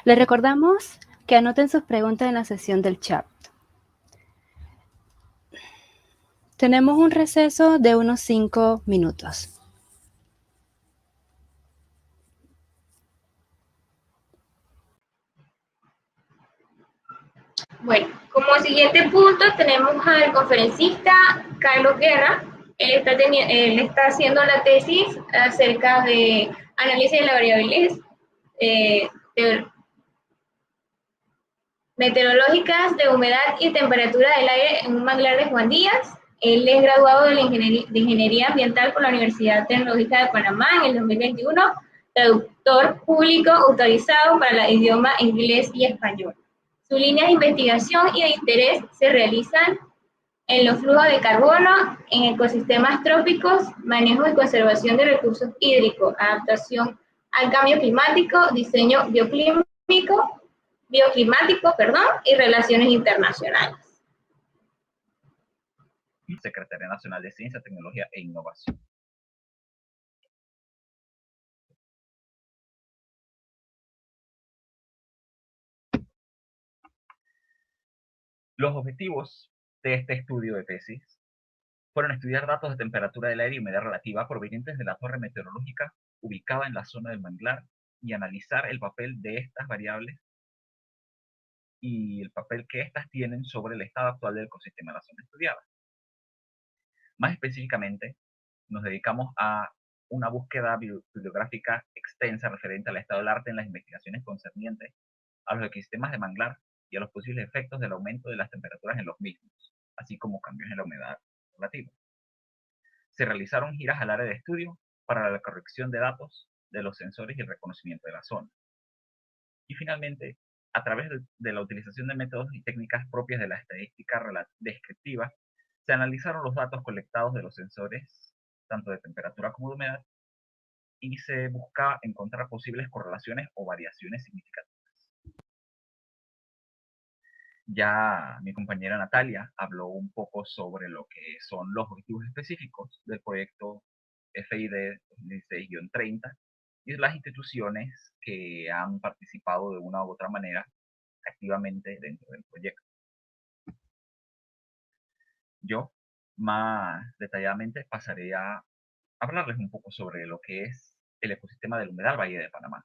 Speaker 1: Les recordamos que anoten sus preguntas en la sesión del chat. Tenemos un receso de unos 5 minutos.
Speaker 5: Bueno, como siguiente punto tenemos al conferencista Carlos Guerra. Él está haciendo la tesis acerca de análisis de las variables meteorológicas de humedad y temperatura del aire en un manglar de Juan Díaz. Él es graduado de Ingeniería Ambiental por la Universidad Tecnológica de Panamá en el 2021, traductor público autorizado para el idioma inglés y español. Sus líneas de investigación y de interés se realizan en los flujos de carbono, en ecosistemas trópicos, manejo y conservación de recursos hídricos, adaptación al cambio climático, diseño bioclimático, y relaciones internacionales.
Speaker 6: Secretaría Nacional de Ciencia, Tecnología e Innovación. Los objetivos de este estudio de tesis fueron estudiar datos de temperatura del aire y humedad relativa provenientes de la torre meteorológica ubicada en la zona del manglar y analizar el papel de estas variables y el papel que éstas tienen sobre el estado actual del ecosistema de la zona estudiada. Más específicamente, nos dedicamos a una búsqueda bibliográfica extensa referente al estado del arte en las investigaciones concernientes a los ecosistemas de manglar y a los posibles efectos del aumento de las temperaturas en los mismos, así como cambios en la humedad relativa. Se realizaron giras al área de estudio para la corrección de datos de los sensores y el reconocimiento de la zona. Y finalmente, a través de la utilización de métodos y técnicas propias de la estadística descriptiva, se analizaron los datos colectados de los sensores, tanto de temperatura como de humedad, y se busca encontrar posibles correlaciones o variaciones significativas. Ya mi compañera Natalia habló un poco sobre lo que son los objetivos específicos del proyecto FID 2016-30 y las instituciones que han participado de una u otra manera activamente dentro del proyecto. Yo, más detalladamente, pasaré a hablarles un poco sobre lo que es el ecosistema del humedal Valle de Panamá.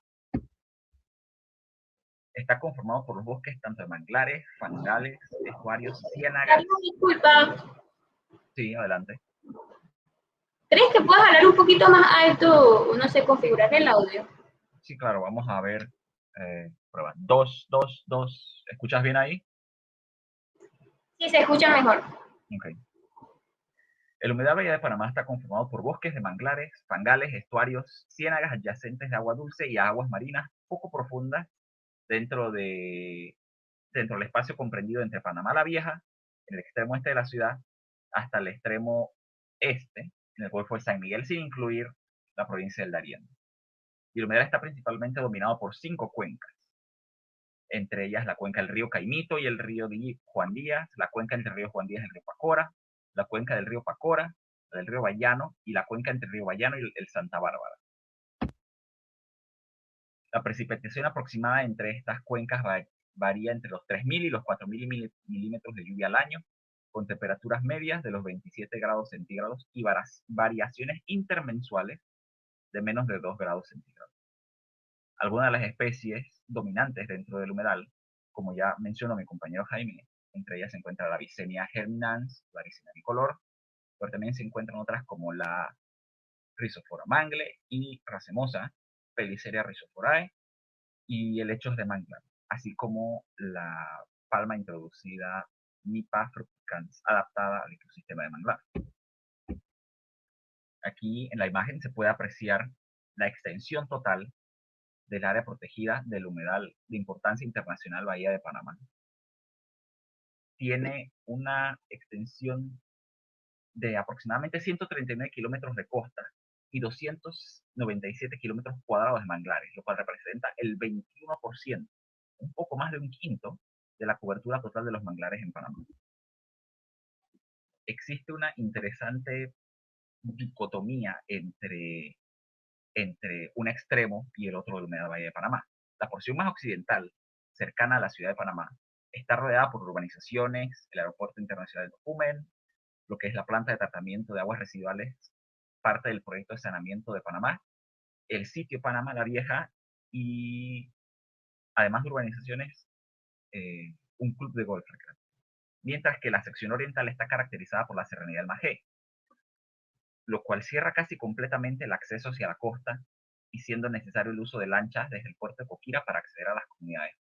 Speaker 6: Está conformado por los bosques tanto de manglares, fangales, estuarios, ciénagas.
Speaker 5: Disculpa,
Speaker 6: Sí, adelante.
Speaker 5: ¿crees que puedas hablar un poquito más alto, no sé, configurar el audio?
Speaker 6: Sí, claro, vamos a ver. Prueba. 2, 2, 2. ¿Escuchas bien ahí?
Speaker 5: Sí, se escucha mejor.
Speaker 6: Ok. El humedal Valle de Panamá está conformado por bosques de manglares, fangales, estuarios, ciénagas adyacentes de agua dulce y aguas marinas poco profundas dentro del espacio comprendido entre Panamá la Vieja, en el extremo este de la ciudad, hasta el extremo este, en el Golfo de San Miguel, sin incluir la provincia del Darién. Y el humedal está principalmente dominado por 5 cuencas, entre ellas la cuenca del río Caimito y el río Juan Díaz, la cuenca entre el río Juan Díaz y el río Pacora, la cuenca del río Pacora, la del río Bayano y la cuenca entre el río Bayano y el Santa Bárbara. La precipitación aproximada entre estas cuencas varía entre los 3.000 y los 4.000 milímetros de lluvia al año, con temperaturas medias de los 27 grados centígrados y variaciones intermensuales de menos de 2 grados centígrados. Algunas de las especies dominantes dentro del humedal, como ya mencionó mi compañero Jaime, entre ellas se encuentra la Vicenia germinans, la Vicenia bicolor, pero también se encuentran otras como la Rhizopora mangle y racemosa, Peliceria rhizoporae, y helechos de manglar, así como la palma introducida Nipa fructicans, adaptada al ecosistema de manglar. Aquí en la imagen se puede apreciar la extensión total del área protegida del humedal de importancia internacional Bahía de Panamá. Tiene una extensión de aproximadamente 139 kilómetros de costa y 297 kilómetros cuadrados de manglares, lo cual representa el 21%, un poco más de un quinto de la cobertura total de los manglares en Panamá. Existe una interesante dicotomía entre un extremo y el otro del humedal Valle de Panamá. La porción más occidental, cercana a la ciudad de Panamá, está rodeada por urbanizaciones, el Aeropuerto Internacional de Tocumen, lo que es la planta de tratamiento de aguas residuales, parte del proyecto de saneamiento de Panamá, el sitio Panamá la Vieja y, además de urbanizaciones, un club de golf recreativo. Mientras que la sección oriental está caracterizada por la Serranía del Majé, lo cual cierra casi completamente el acceso hacia la costa y siendo necesario el uso de lanchas desde el puerto de Coquira para acceder a las comunidades.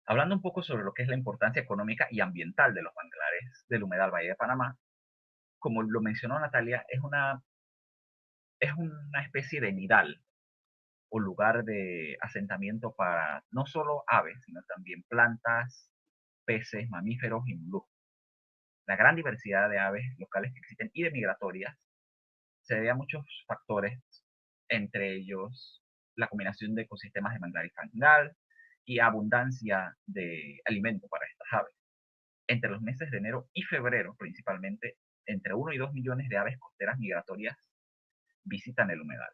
Speaker 6: Hablando un poco sobre lo que es la importancia económica y ambiental de los manglares del humedal Valle de Panamá, como lo mencionó Natalia, es una especie de nidal o lugar de asentamiento para no solo aves, sino también plantas, peces, mamíferos y moluscos. La gran diversidad de aves locales que existen y de migratorias se debe a muchos factores, entre ellos la combinación de ecosistemas de manglar y fangal y abundancia de alimento para estas aves. Entre los meses de enero y febrero, principalmente, entre 1 y 2 millones de aves costeras migratorias visitan el humedal.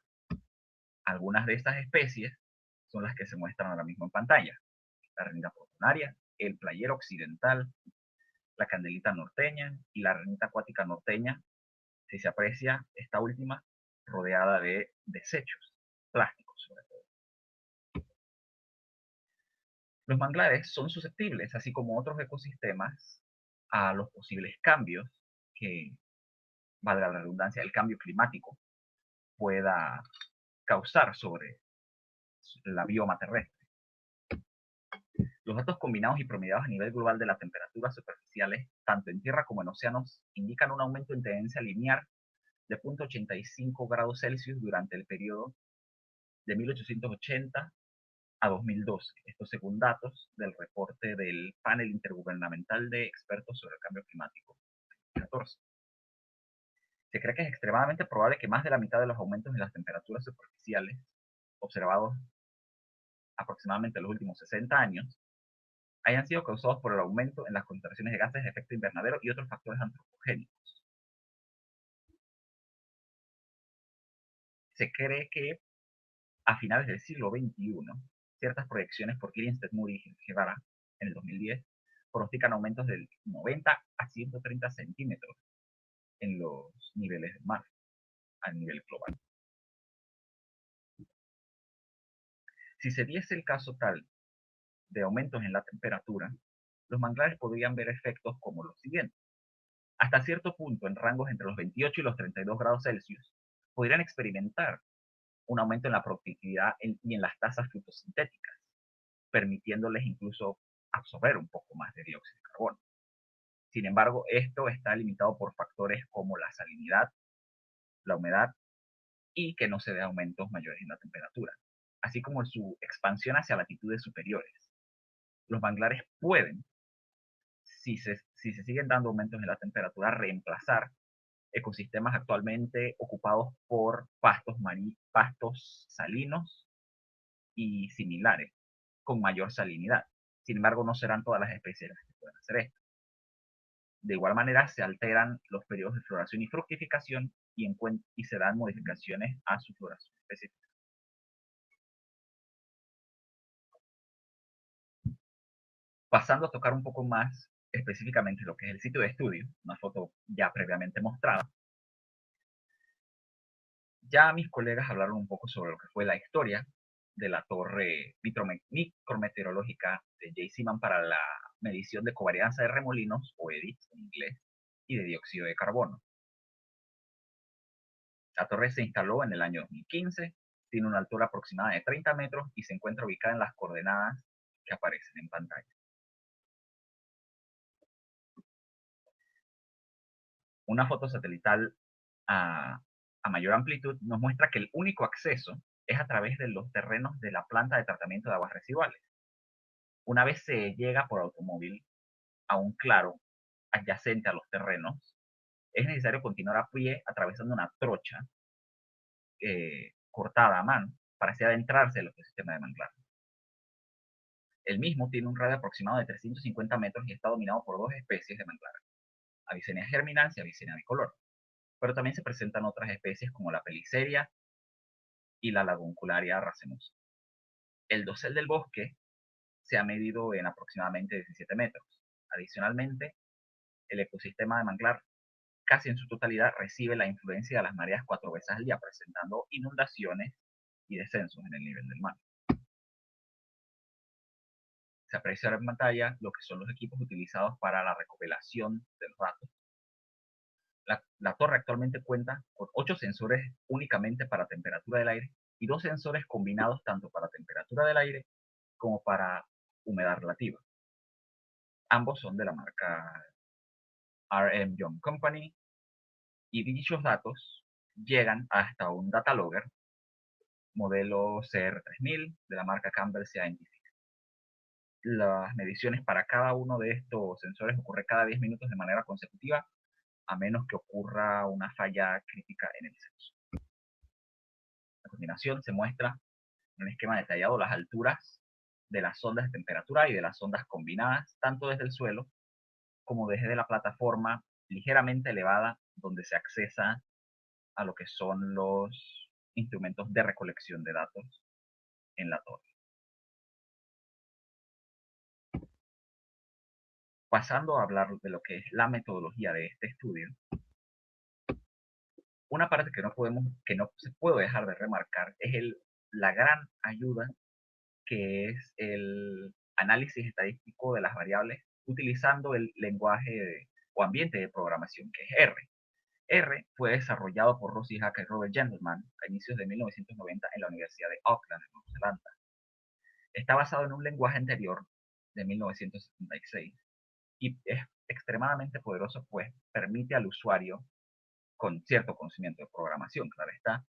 Speaker 6: Algunas de estas especies son las que se muestran ahora mismo en pantalla. La ranita portunaria, el playero occidental, la candelita norteña y la ranita acuática norteña. Si se aprecia esta última rodeada de desechos, plásticos sobre todo. Los manglares son susceptibles, así como otros ecosistemas, a los posibles cambios que, valga la redundancia, el cambio climático pueda causar sobre la bioma terrestre. Los datos combinados y promediados a nivel global de las temperaturas superficiales, tanto en tierra como en océanos, indican un aumento en tendencia lineal de 0.85 grados Celsius durante el periodo de 1880 a 2012. Esto según datos del reporte del Panel Intergubernamental de Expertos sobre el Cambio Climático 2014. Se cree que es extremadamente probable que más de la mitad de los aumentos en las temperaturas superficiales observados aproximadamente en los últimos 60 años hayan sido causados por el aumento en las concentraciones de gases de efecto invernadero y otros factores antropogénicos. Se cree que a finales del siglo XXI, ciertas proyecciones por Kirin, Moody y Guevara en el 2010 pronostican aumentos del 90 a 130 centímetros en los niveles del mar a nivel global. Si se diese el caso tal de aumentos en la temperatura, los manglares podrían ver efectos como los siguientes. Hasta cierto punto, en rangos entre los 28 y los 32 grados Celsius, podrían experimentar un aumento en la productividad y en las tasas fotosintéticas, permitiéndoles incluso absorber un poco más de dióxido de carbono. Sin embargo, esto está limitado por factores como la salinidad, la humedad y que no se dé aumentos mayores en la temperatura, así como su expansión hacia latitudes superiores. Los manglares pueden, si se siguen dando aumentos en la temperatura, reemplazar ecosistemas actualmente ocupados por pastos salinos y similares, con mayor salinidad. Sin embargo, no serán todas las especies las que pueden hacer esto. De igual manera, se alteran los periodos de floración y fructificación y se dan modificaciones a su floración específica. Pasando a tocar un poco más específicamente lo que es el sitio de estudio, una foto ya previamente mostrada. Ya mis colegas hablaron un poco sobre lo que fue la historia de la torre micrometeorológica de J. Seaman para la medición de covarianza de remolinos, o EDIT en inglés, y de dióxido de carbono. La torre se instaló en el año 2015, tiene una altura aproximada de 30 metros y se encuentra ubicada en las coordenadas que aparecen en pantalla. Una foto satelital a mayor amplitud nos muestra que el único acceso es a través de los terrenos de la planta de tratamiento de aguas residuales. Una vez se llega por automóvil a un claro adyacente a los terrenos, es necesario continuar a pie atravesando una trocha cortada a mano para así adentrarse en el ecosistema de manglar. El mismo tiene un radio aproximado de 350 metros y está dominado por dos especies de manglar, Avicennia germinans y Avicennia bicolor. Pero también se presentan otras especies como la Peliceria y la Laguncularia racemosa. El dosel del bosque se ha medido en aproximadamente 17 metros. Adicionalmente, el ecosistema de manglar casi en su totalidad recibe la influencia de las mareas 4 veces al día, presentando inundaciones y descensos en el nivel del mar. Se aprecia en pantalla lo que son los equipos utilizados para la recopilación de los datos. La torre actualmente cuenta con 8 sensores únicamente para temperatura del aire y 2 sensores combinados tanto para temperatura del aire como para humedad relativa. Ambos son de la marca RM Young Company y dichos datos llegan hasta un data logger modelo CR3000 de la marca Campbell Scientific. Las mediciones para cada uno de estos sensores ocurre cada 10 minutos de manera consecutiva, a menos que ocurra una falla crítica en el sensor. A continuación se muestra en un esquema detallado las alturas de las sondas de temperatura y de las sondas combinadas, tanto desde el suelo como desde la plataforma ligeramente elevada donde se accesa a lo que son los instrumentos de recolección de datos en la torre. Pasando a hablar de lo que es la metodología de este estudio, una parte que no se puede dejar de remarcar es la gran ayuda que es el análisis estadístico de las variables utilizando el lenguaje o ambiente de programación que es R. R fue desarrollado por Rosie Hacker y Robert Gentleman a inicios de 1990 en la Universidad de Auckland, en Nueva Zelanda. Está basado en un lenguaje anterior de 1976 y es extremadamente poderoso, pues permite al usuario con cierto conocimiento de programación, claro está,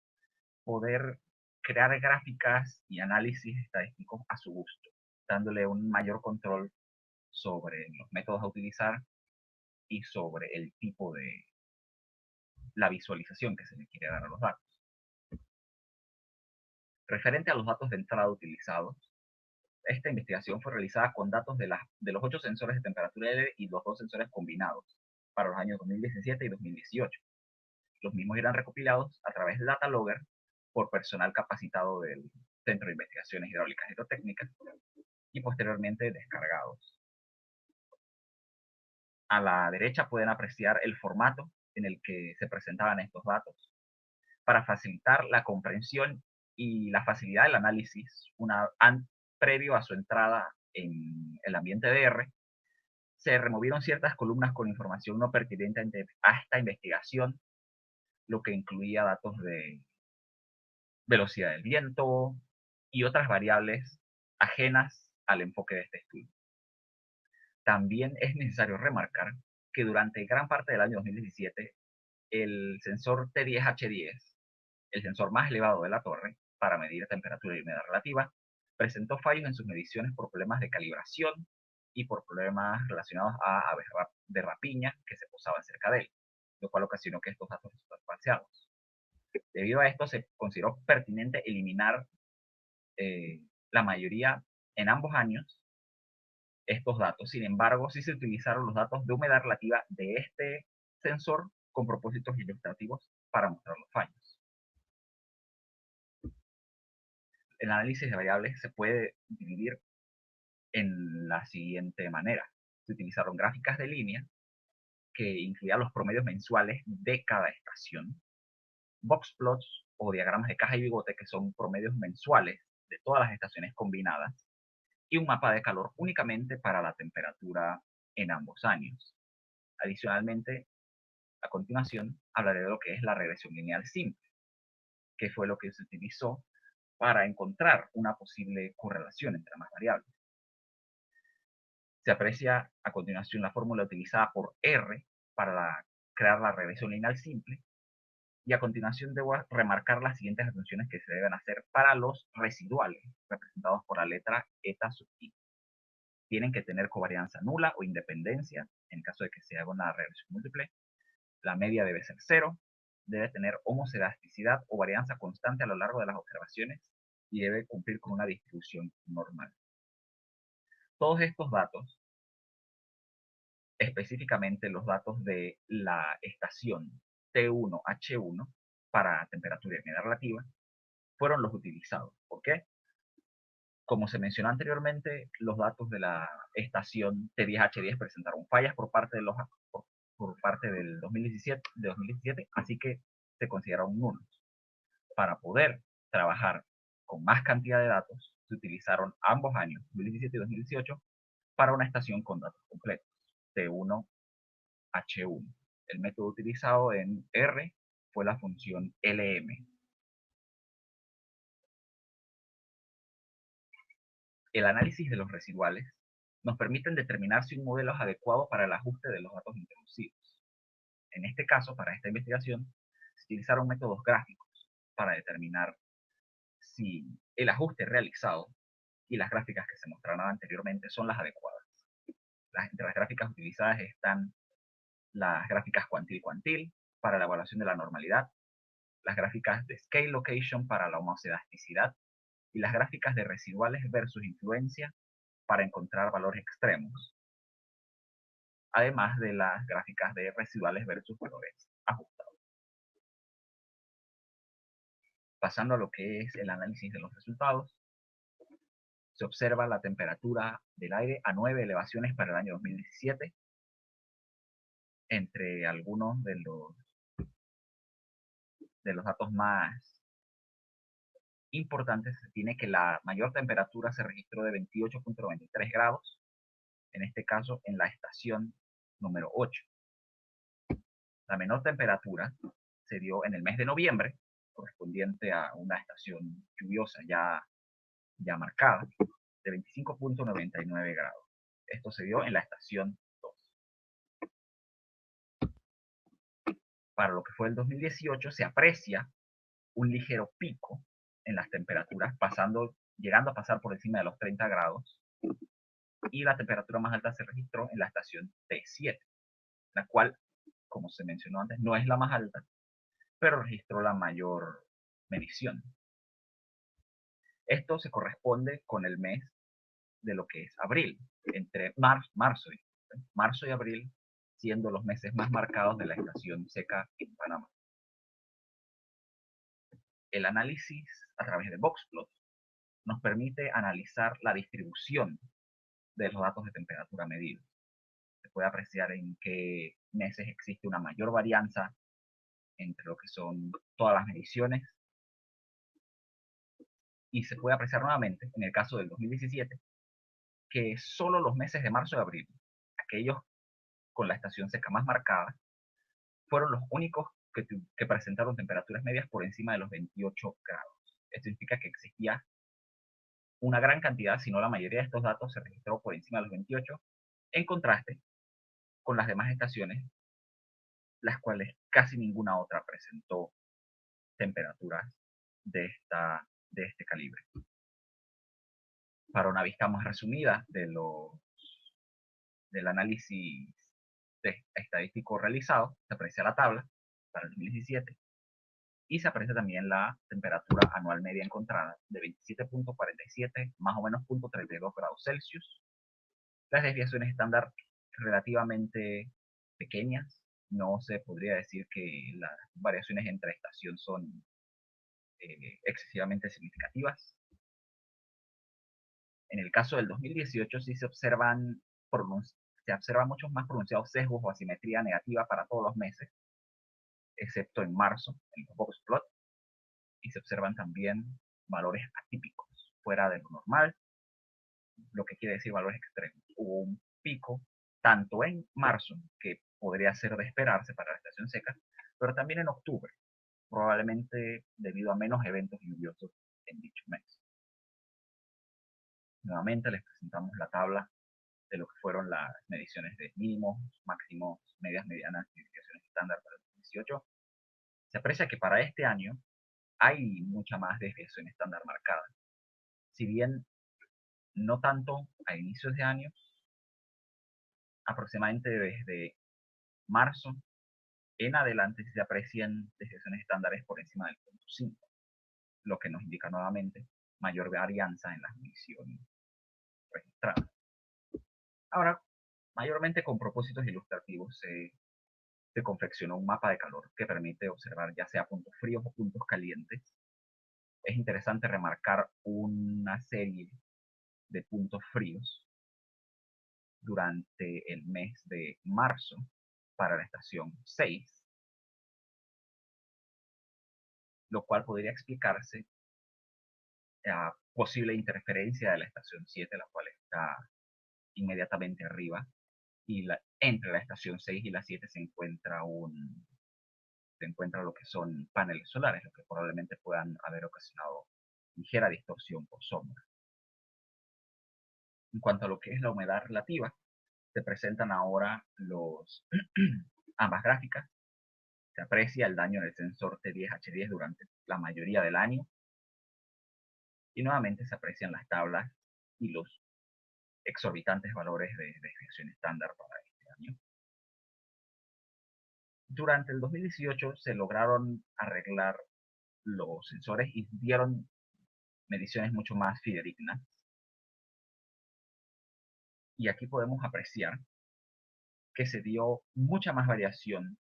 Speaker 6: poder crear gráficas y análisis estadísticos a su gusto, dándole un mayor control sobre los métodos a utilizar y sobre el tipo de la visualización que se le quiere dar a los datos. Referente a los datos de entrada utilizados, esta investigación fue realizada con datos de los 8 sensores de temperatura aire y los 2 sensores combinados para los años 2017 y 2018. Los mismos eran recopilados a través de Data Logger por personal capacitado del Centro de Investigaciones Hidráulicas y Hidrotécnicas y posteriormente descargados. A la derecha pueden apreciar el formato en el que se presentaban estos datos. Para facilitar la comprensión y la facilidad del análisis, previo a su entrada en el ambiente de R, se removieron ciertas columnas con información no pertinente a esta investigación, lo que incluía datos de velocidad del viento y otras variables ajenas al enfoque de este estudio. También es necesario remarcar que durante gran parte del año 2017, el sensor T10H10, el sensor más elevado de la torre para medir temperatura y humedad relativa, presentó fallos en sus mediciones por problemas de calibración y por problemas relacionados a aves de rapiña que se posaban cerca de él, lo cual ocasionó que estos datos resultaran falseados. Debido a esto, se consideró pertinente eliminar la mayoría en ambos años estos datos. Sin embargo, sí se utilizaron los datos de humedad relativa de este sensor con propósitos ilustrativos para mostrar los fallos. El análisis de variables se puede dividir en la siguiente manera. Se utilizaron gráficas de línea que incluían los promedios mensuales de cada estación, box plots o diagramas de caja y bigote que son promedios mensuales de todas las estaciones combinadas, y un mapa de calor únicamente para la temperatura en ambos años. Adicionalmente, a continuación, hablaré de lo que es la regresión lineal simple, que fue lo que se utilizó para encontrar una posible correlación entre ambas variables. Se aprecia a continuación la fórmula utilizada por R para crear la regresión lineal simple, y a continuación debo remarcar las siguientes asunciones que se deben hacer para los residuales, representados por la letra eta sub i. Tienen que tener covarianza nula o independencia, en caso de que se haga una regresión múltiple. La media debe ser 0, debe tener homocedasticidad o varianza constante a lo largo de las observaciones y debe cumplir con una distribución normal. Todos estos datos, específicamente los datos de la estación T1H1 para temperatura y humedad relativa, fueron los utilizados. ¿Por qué? Como se mencionó anteriormente, los datos de la estación T10H10 presentaron fallas por parte del 2017, así que se consideraron nulos. Para poder trabajar con más cantidad de datos, se utilizaron ambos años, 2017 y 2018, para una estación con datos completos, T1H1. El método utilizado en R fue la función LM. El análisis de los residuales nos permite determinar si un modelo es adecuado para el ajuste de los datos introducidos. En este caso, para esta investigación, se utilizaron métodos gráficos para determinar si el ajuste realizado y las gráficas que se mostraron anteriormente son las adecuadas. Entre las gráficas utilizadas están las gráficas cuantil-cuantil para la evaluación de la normalidad, las gráficas de scale location para la homocedasticidad y las gráficas de residuales versus influencia para encontrar valores extremos, además de las gráficas de residuales versus valores ajustados. Pasando a lo que es el análisis de los resultados, se observa la temperatura del aire a 9 elevaciones para el año 2017. Entre algunos de los datos más importantes, se tiene que la mayor temperatura se registró de 28.93 grados, en este caso en la estación número 8. La menor temperatura se dio en el mes de noviembre, correspondiente a una estación lluviosa ya marcada, de 25.99 grados. Esto se dio en la estación 2. Para lo que fue el 2018 se aprecia un ligero pico en las temperaturas, llegando a pasar por encima de los 30 grados, y la temperatura más alta se registró en la estación T7, la cual, como se mencionó antes, no es la más alta, pero registró la mayor medición. Esto se corresponde con el mes de lo que es abril, entre marzo y abril, siendo los meses más marcados de la estación seca en Panamá. El análisis a través de boxplot nos permite analizar la distribución de los datos de temperatura medidos. Se puede apreciar en qué meses existe una mayor varianza entre lo que son todas las mediciones, y se puede apreciar nuevamente, en el caso del 2017, que solo los meses de marzo y abril, aquellos con la estación seca más marcada, fueron los únicos que presentaron temperaturas medias por encima de los 28 grados. Esto significa que existía una gran cantidad, si no la mayoría de estos datos se registró por encima de los 28, en contraste con las demás estaciones, las cuales casi ninguna otra presentó temperaturas de este calibre. Para una vista más resumida del análisis estadístico realizado, se aprecia la tabla para el 2017 y se aprecia también la temperatura anual media encontrada de 27.47 más o menos 0.32 grados Celsius. Las desviaciones estándar relativamente pequeñas, no se podría decir que las variaciones entre estación son excesivamente significativas. En el caso del 2018 sí se observan muchos más pronunciados sesgos o asimetría negativa para todos los meses, excepto en marzo, en los boxplot, y se observan también valores atípicos, fuera de lo normal, lo que quiere decir valores extremos. Hubo un pico tanto en marzo, que podría ser de esperarse para la estación seca, pero también en octubre, probablemente debido a menos eventos lluviosos en dicho mes. Nuevamente les presentamos la tabla de lo que fueron las mediciones de mínimos, máximos, medias, medianas y desviaciones estándar para el 2018. Se aprecia que para este año hay mucha más desviación estándar marcada. Si bien no tanto a inicios de año, aproximadamente desde marzo en adelante se aprecian desviaciones estándares por encima del 0.5, lo que nos indica nuevamente mayor varianza en las mediciones registradas. Ahora, mayormente con propósitos ilustrativos, se confeccionó un mapa de calor que permite observar ya sea puntos fríos o puntos calientes. Es interesante remarcar una serie de puntos fríos durante el mes de marzo para la estación 6, lo cual podría explicarse a posible interferencia de la estación 7, la cual está inmediatamente arriba, y entre la estación 6 y la 7 se encuentra lo que son paneles solares, lo que probablemente puedan haber ocasionado ligera distorsión por sombra. En cuanto a lo que es la humedad relativa, se presentan ahora ambas gráficas. Se aprecia el daño en el sensor T10H10 durante la mayoría del año, y nuevamente se aprecian las tablas y los exorbitantes valores de desviación estándar para este año. Durante el 2018 se lograron arreglar los sensores y dieron mediciones mucho más fidedignas. Y aquí podemos apreciar que se dio mucha más variación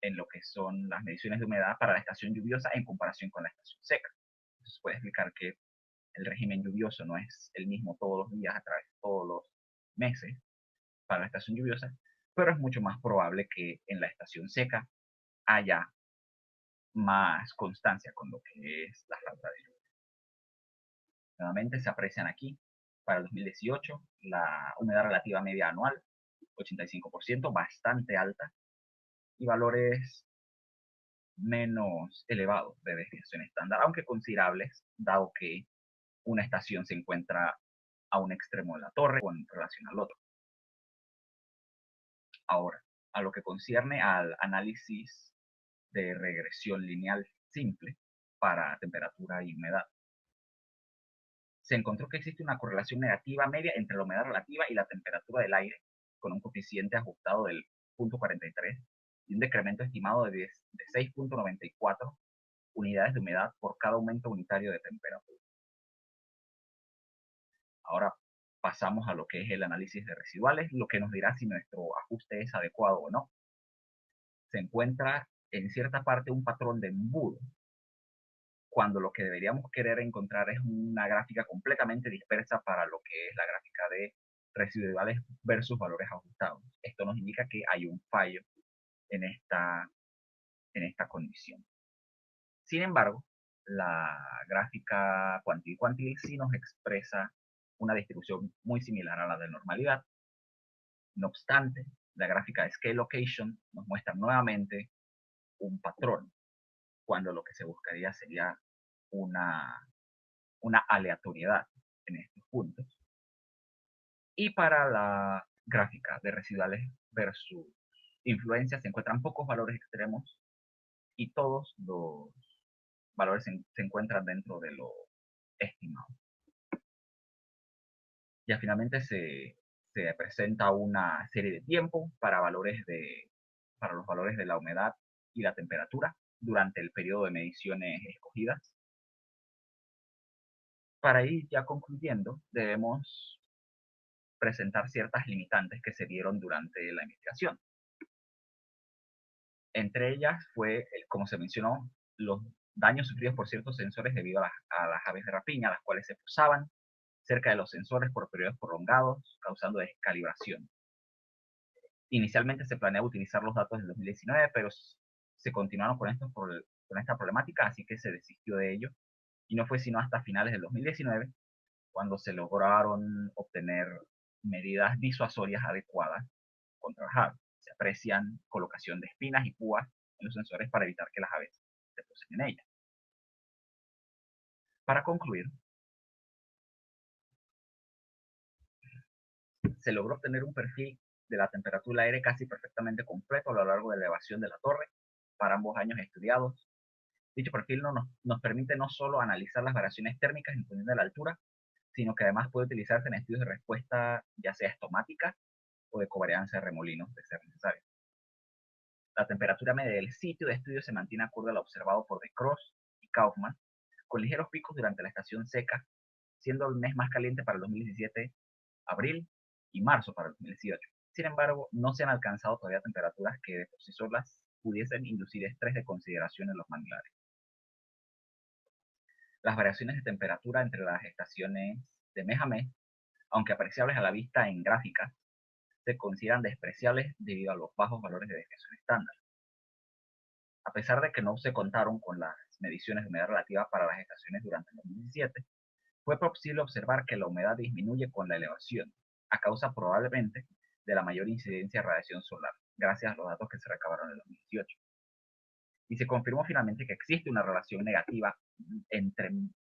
Speaker 6: en lo que son las mediciones de humedad para la estación lluviosa en comparación con la estación seca. Eso puede explicar que el régimen lluvioso no es el mismo todos los días a través de todos los meses para la estación lluviosa, pero es mucho más probable que en la estación seca haya más constancia con lo que es la falta de lluvia. Nuevamente se aprecian aquí para el 2018 la humedad relativa media anual, 85%, bastante alta, y valores menos elevados de desviación estándar, aunque considerables, dado que una estación se encuentra a un extremo de la torre con relación al otro. Ahora, a lo que concierne al análisis de regresión lineal simple para temperatura y humedad, se encontró que existe una correlación negativa media entre la humedad relativa y la temperatura del aire, con un coeficiente ajustado del 0.43 y un decremento estimado de 6.94 unidades de humedad por cada aumento unitario de temperatura. Ahora pasamos a lo que es el análisis de residuales, lo que nos dirá si nuestro ajuste es adecuado o no. Se encuentra en cierta parte un patrón de embudo, cuando lo que deberíamos querer encontrar es una gráfica completamente dispersa para lo que es la gráfica de residuales versus valores ajustados. Esto nos indica que hay un fallo en esta condición. Sin embargo, la gráfica cuantil sí nos expresa una distribución muy similar a la de normalidad. No obstante, la gráfica de Scale Location nos muestra nuevamente un patrón, cuando lo que se buscaría sería una aleatoriedad en estos puntos. Y para la gráfica de residuales versus influencia se encuentran pocos valores extremos y todos los valores se encuentran dentro de lo estimado. Ya finalmente se presenta una serie de tiempo para los valores de la humedad y la temperatura durante el periodo de mediciones escogidas. Para ir ya concluyendo, debemos presentar ciertas limitantes que se dieron durante la investigación. Entre ellas fue, como se mencionó, los daños sufridos por ciertos sensores debido a las aves de rapiña, las cuales se posaban cerca de los sensores por periodos prolongados, causando descalibración. Inicialmente se planeaba utilizar los datos del 2019, pero se continuaron con esta problemática, así que se desistió de ello. Y no fue sino hasta finales del 2019 cuando se lograron obtener medidas disuasorias adecuadas contra las aves. Se aprecian colocación de espinas y púas en los sensores para evitar que las aves se posen en ellas. Para concluir, se logró obtener un perfil de la temperatura del aire casi perfectamente completo a lo largo de la elevación de la torre para ambos años estudiados. Dicho perfil nos permite no solo analizar las variaciones térmicas en función de la altura, sino que además puede utilizarse en estudios de respuesta ya sea estomática o de covarianza de remolinos, de ser necesario. La temperatura media del sitio de estudio se mantiene acorde a lo observado por De Cross y Kaufman, con ligeros picos durante la estación seca, siendo el mes más caliente para el 2017 abril y marzo para el 2018. Sin embargo, no se han alcanzado todavía temperaturas que de por sí solas pudiesen inducir estrés de consideración en los manglares. Las variaciones de temperatura entre las estaciones de mes a mes aunque apreciables a la vista en gráficas, se consideran despreciables debido a los bajos valores de desviación estándar. A pesar de que no se contaron con las mediciones de humedad relativa para las estaciones durante el 2017, fue posible observar que la humedad disminuye con la elevación, a causa probablemente de la mayor incidencia de radiación solar, gracias a los datos que se recabaron en el 2018. Y se confirmó finalmente que existe una relación negativa entre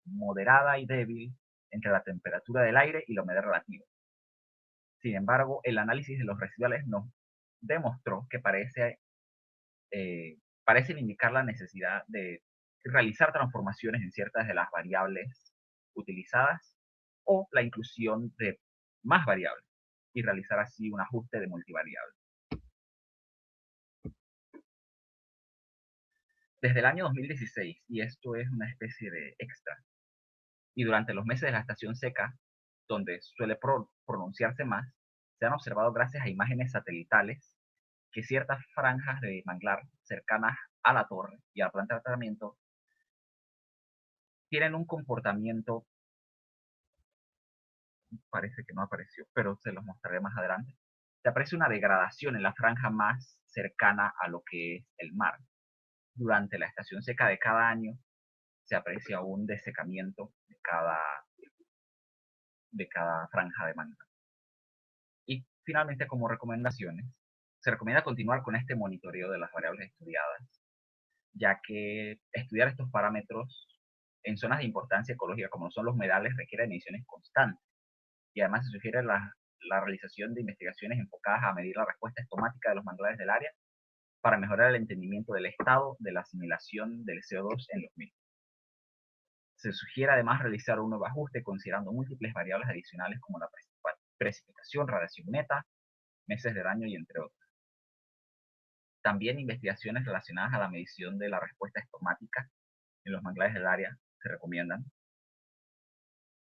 Speaker 6: moderada y débil entre la temperatura del aire y la humedad relativa. Sin embargo, el análisis de los residuales nos demostró que parecen indicar la necesidad de realizar transformaciones en ciertas de las variables utilizadas o la inclusión de más variables y realizar así un ajuste de multivariable. Desde el año 2016, y esto es una especie de extra, y durante los meses de la estación seca, donde suele pronunciarse más, se han observado gracias a imágenes satelitales que ciertas franjas de manglar cercanas a la torre y a la planta de tratamiento tienen un comportamiento, parece que no apareció, pero se los mostraré más adelante. Se aprecia una degradación en la franja más cercana a lo que es el mar. Durante la estación seca de cada año se aprecia un desecamiento de cada franja de manglar. Y finalmente, como recomendaciones, se recomienda continuar con este monitoreo de las variables estudiadas, ya que estudiar estos parámetros en zonas de importancia ecológica como son los humedales requiere mediciones constantes, y además se sugiere la realización de investigaciones enfocadas a medir la respuesta estomática de los manglares del área para mejorar el entendimiento del estado de la asimilación del CO2 en los mismos. Se sugiere además realizar un nuevo ajuste considerando múltiples variables adicionales como la precipitación, radiación neta, meses del año y entre otras. También investigaciones relacionadas a la medición de la respuesta estomática en los manglares del área se recomiendan.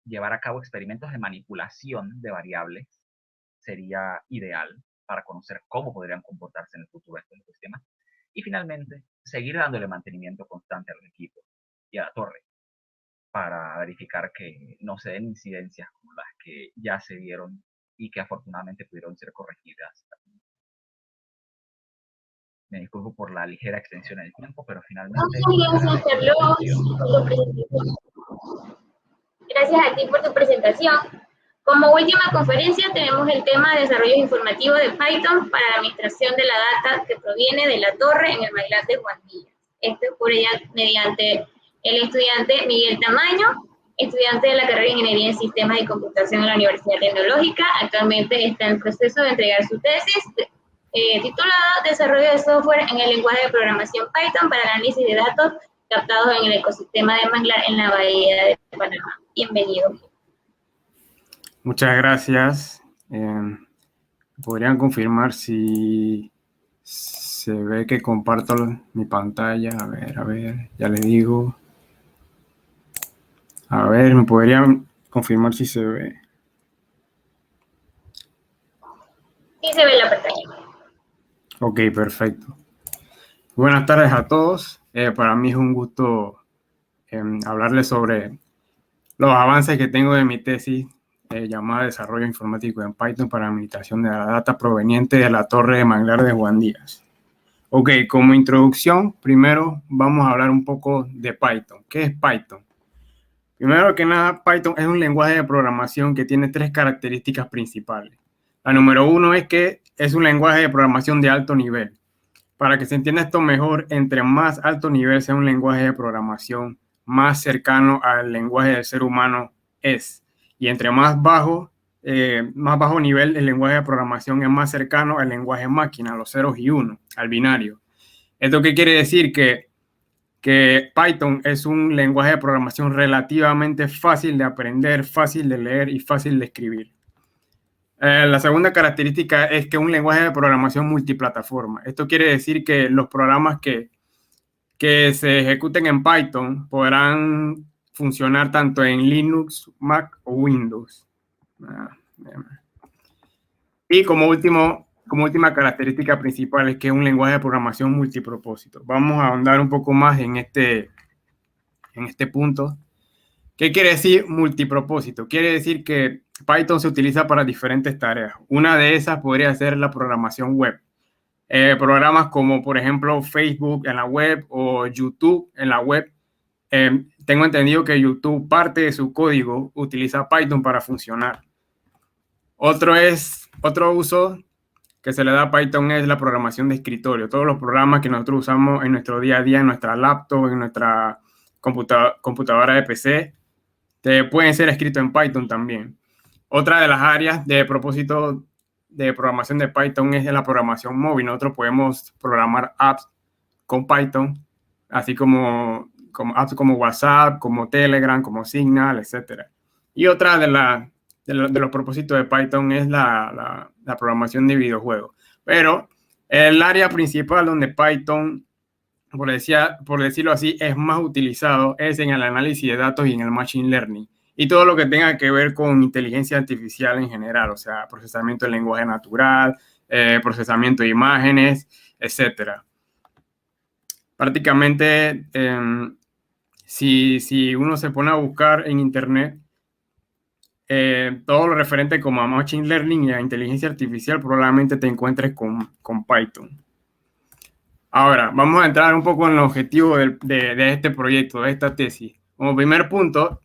Speaker 6: Llevar a cabo experimentos de manipulación de variables sería ideal para conocer cómo podrían comportarse en el futuro estos sistemas. Y finalmente, seguir dándole mantenimiento constante a los equipos y a la torre para verificar que no se den incidencias como las que ya se dieron y que afortunadamente pudieron ser corregidas. Me disculpo por la ligera extensión del tiempo, pero finalmente...
Speaker 5: Muchas gracias, Carlos, por tu presentación. Gracias a ti por tu presentación. Como última conferencia tenemos el tema de desarrollo informativo de Python para la administración de la data que proviene de la torre en el manglar de Juan Díaz. Esto ocurre ya mediante el estudiante Miguel Tamaño, estudiante de la carrera de Ingeniería en Sistemas y Computación en la Universidad Tecnológica. Actualmente está en proceso de entregar su tesis titulada Desarrollo de software en el lenguaje de programación Python para análisis de datos captados en el ecosistema de manglar en la Bahía de Panamá. Bienvenido.
Speaker 7: Muchas gracias. ¿Podrían confirmar si se ve que comparto mi pantalla? A ver, ya les digo. A ver, ¿me podrían confirmar si se ve?
Speaker 5: Sí, se ve la pantalla.
Speaker 7: Ok, perfecto. Buenas tardes a todos. Para mí es un gusto hablarles sobre los avances que tengo de mi tesis llamada Desarrollo Informático en Python para administración de la data proveniente de la torre de manglar de Juan Díaz. Ok, como introducción, primero vamos a hablar un poco de Python. ¿Qué es Python? Primero que nada, Python es un lenguaje de programación que tiene 3 características principales. La número 1 es que es un lenguaje de programación de alto nivel. Para que se entienda esto mejor, entre más alto nivel sea un lenguaje de programación, más cercano al lenguaje del ser humano es. Y entre más bajo nivel el lenguaje de programación es más cercano al lenguaje máquina, a los ceros y unos, al binario. ¿Esto qué quiere decir? Que Python es un lenguaje de programación relativamente fácil de aprender, fácil de leer y fácil de escribir. La segunda característica es que es un lenguaje de programación multiplataforma. Esto quiere decir que los programas que se ejecuten en Python podrán funcionar tanto en Linux, Mac o Windows. Y como última característica principal es que es un lenguaje de programación multipropósito. Vamos a ahondar un poco más en este punto. ¿Qué quiere decir multipropósito? Quiere decir que Python se utiliza para diferentes tareas. Una de esas podría ser la programación web. Programas como, por ejemplo, Facebook en la web o YouTube en la web. Tengo entendido que YouTube, parte de su código, utiliza Python para funcionar. Otro uso que se le da a Python es la programación de escritorio. Todos los programas que nosotros usamos en nuestro día a día, en nuestra laptop, en nuestra computadora de PC, pueden ser escritos en Python también. Otra de las áreas de propósito de programación de Python es la programación móvil. Nosotros podemos programar apps con Python, así como apps como WhatsApp, como Telegram, como Signal, etc. Y otra de los propósitos de Python es la programación de videojuegos. Pero el área principal donde Python, por decirlo así, es más utilizado es en el análisis de datos y en el machine learning. Y todo lo que tenga que ver con inteligencia artificial en general, o sea, procesamiento del lenguaje natural, procesamiento de imágenes, etc. Prácticamente, si uno se pone a buscar en Internet, todo lo referente como a Machine Learning y a inteligencia artificial, probablemente te encuentres con Python. Ahora, vamos a entrar un poco en el objetivo de este proyecto, de esta tesis. Como primer punto,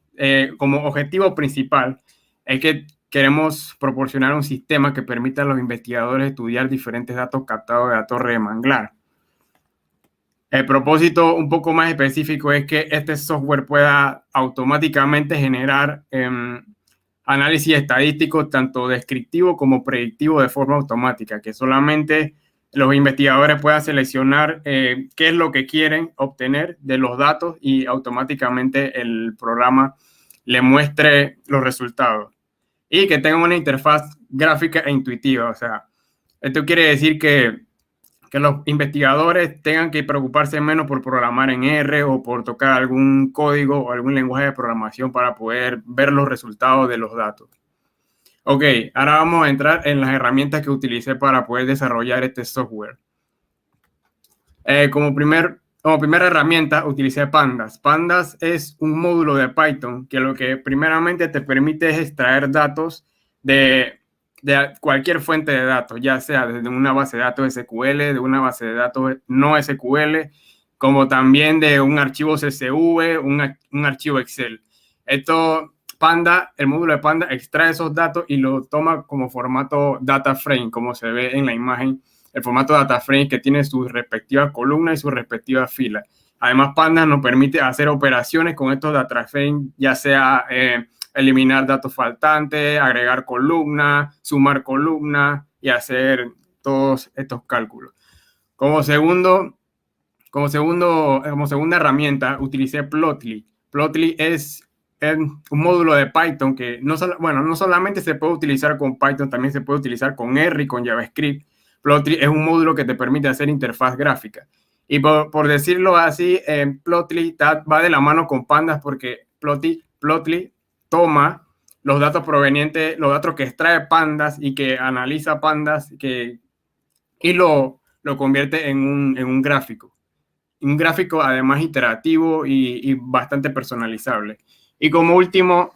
Speaker 7: como objetivo principal, es que queremos proporcionar un sistema que permita a los investigadores estudiar diferentes datos captados de la torre de manglar. El propósito un poco más específico es que este software pueda automáticamente generar análisis estadístico tanto descriptivo como predictivo de forma automática, que solamente los investigadores puedan seleccionar qué es lo que quieren obtener de los datos y automáticamente el programa le muestre los resultados. Y que tenga una interfaz gráfica e intuitiva. O sea, esto quiere decir que los investigadores tengan que preocuparse menos por programar en R o por tocar algún código o algún lenguaje de programación para poder ver los resultados de los datos. Ok, ahora vamos a entrar en las herramientas que utilicé para poder desarrollar este software. Como primera herramienta utilicé Pandas. Pandas es un módulo de Python que lo que primeramente te permite es extraer datos de cualquier fuente de datos, ya sea desde una base de datos SQL, de una base de datos no SQL, como también de un archivo CSV, un archivo Excel. El módulo de Panda extrae esos datos y lo toma como formato data frame, como se ve en la imagen, el formato data frame que tiene sus respectivas columnas y sus respectivas filas. Además, Panda nos permite hacer operaciones con estos data frame, ya sea eliminar datos faltantes, agregar columnas, sumar columnas y hacer todos estos cálculos. Como segunda herramienta, utilicé Plotly. Plotly es un módulo de Python que no solamente se puede utilizar con Python, también se puede utilizar con R y con JavaScript. Plotly es un módulo que te permite hacer interfaz gráfica. Y por decirlo así, Plotly va de la mano con Pandas porque Plotly toma los datos provenientes, los datos que extrae Pandas y que analiza Pandas y lo convierte en un gráfico. Un gráfico además interactivo y bastante personalizable. Y como última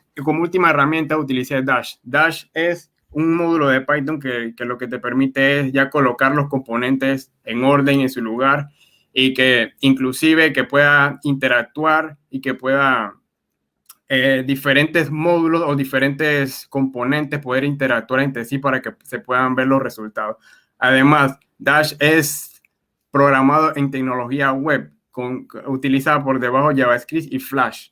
Speaker 7: herramienta utilicé Dash. Dash es un módulo de Python que lo que te permite es ya colocar los componentes en orden, en su lugar, y que inclusive que pueda interactuar y que pueda diferentes módulos o diferentes componentes poder interactuar entre sí para que se puedan ver los resultados. Además, Dash es programado en tecnología web, utilizada por debajo JavaScript y Flash,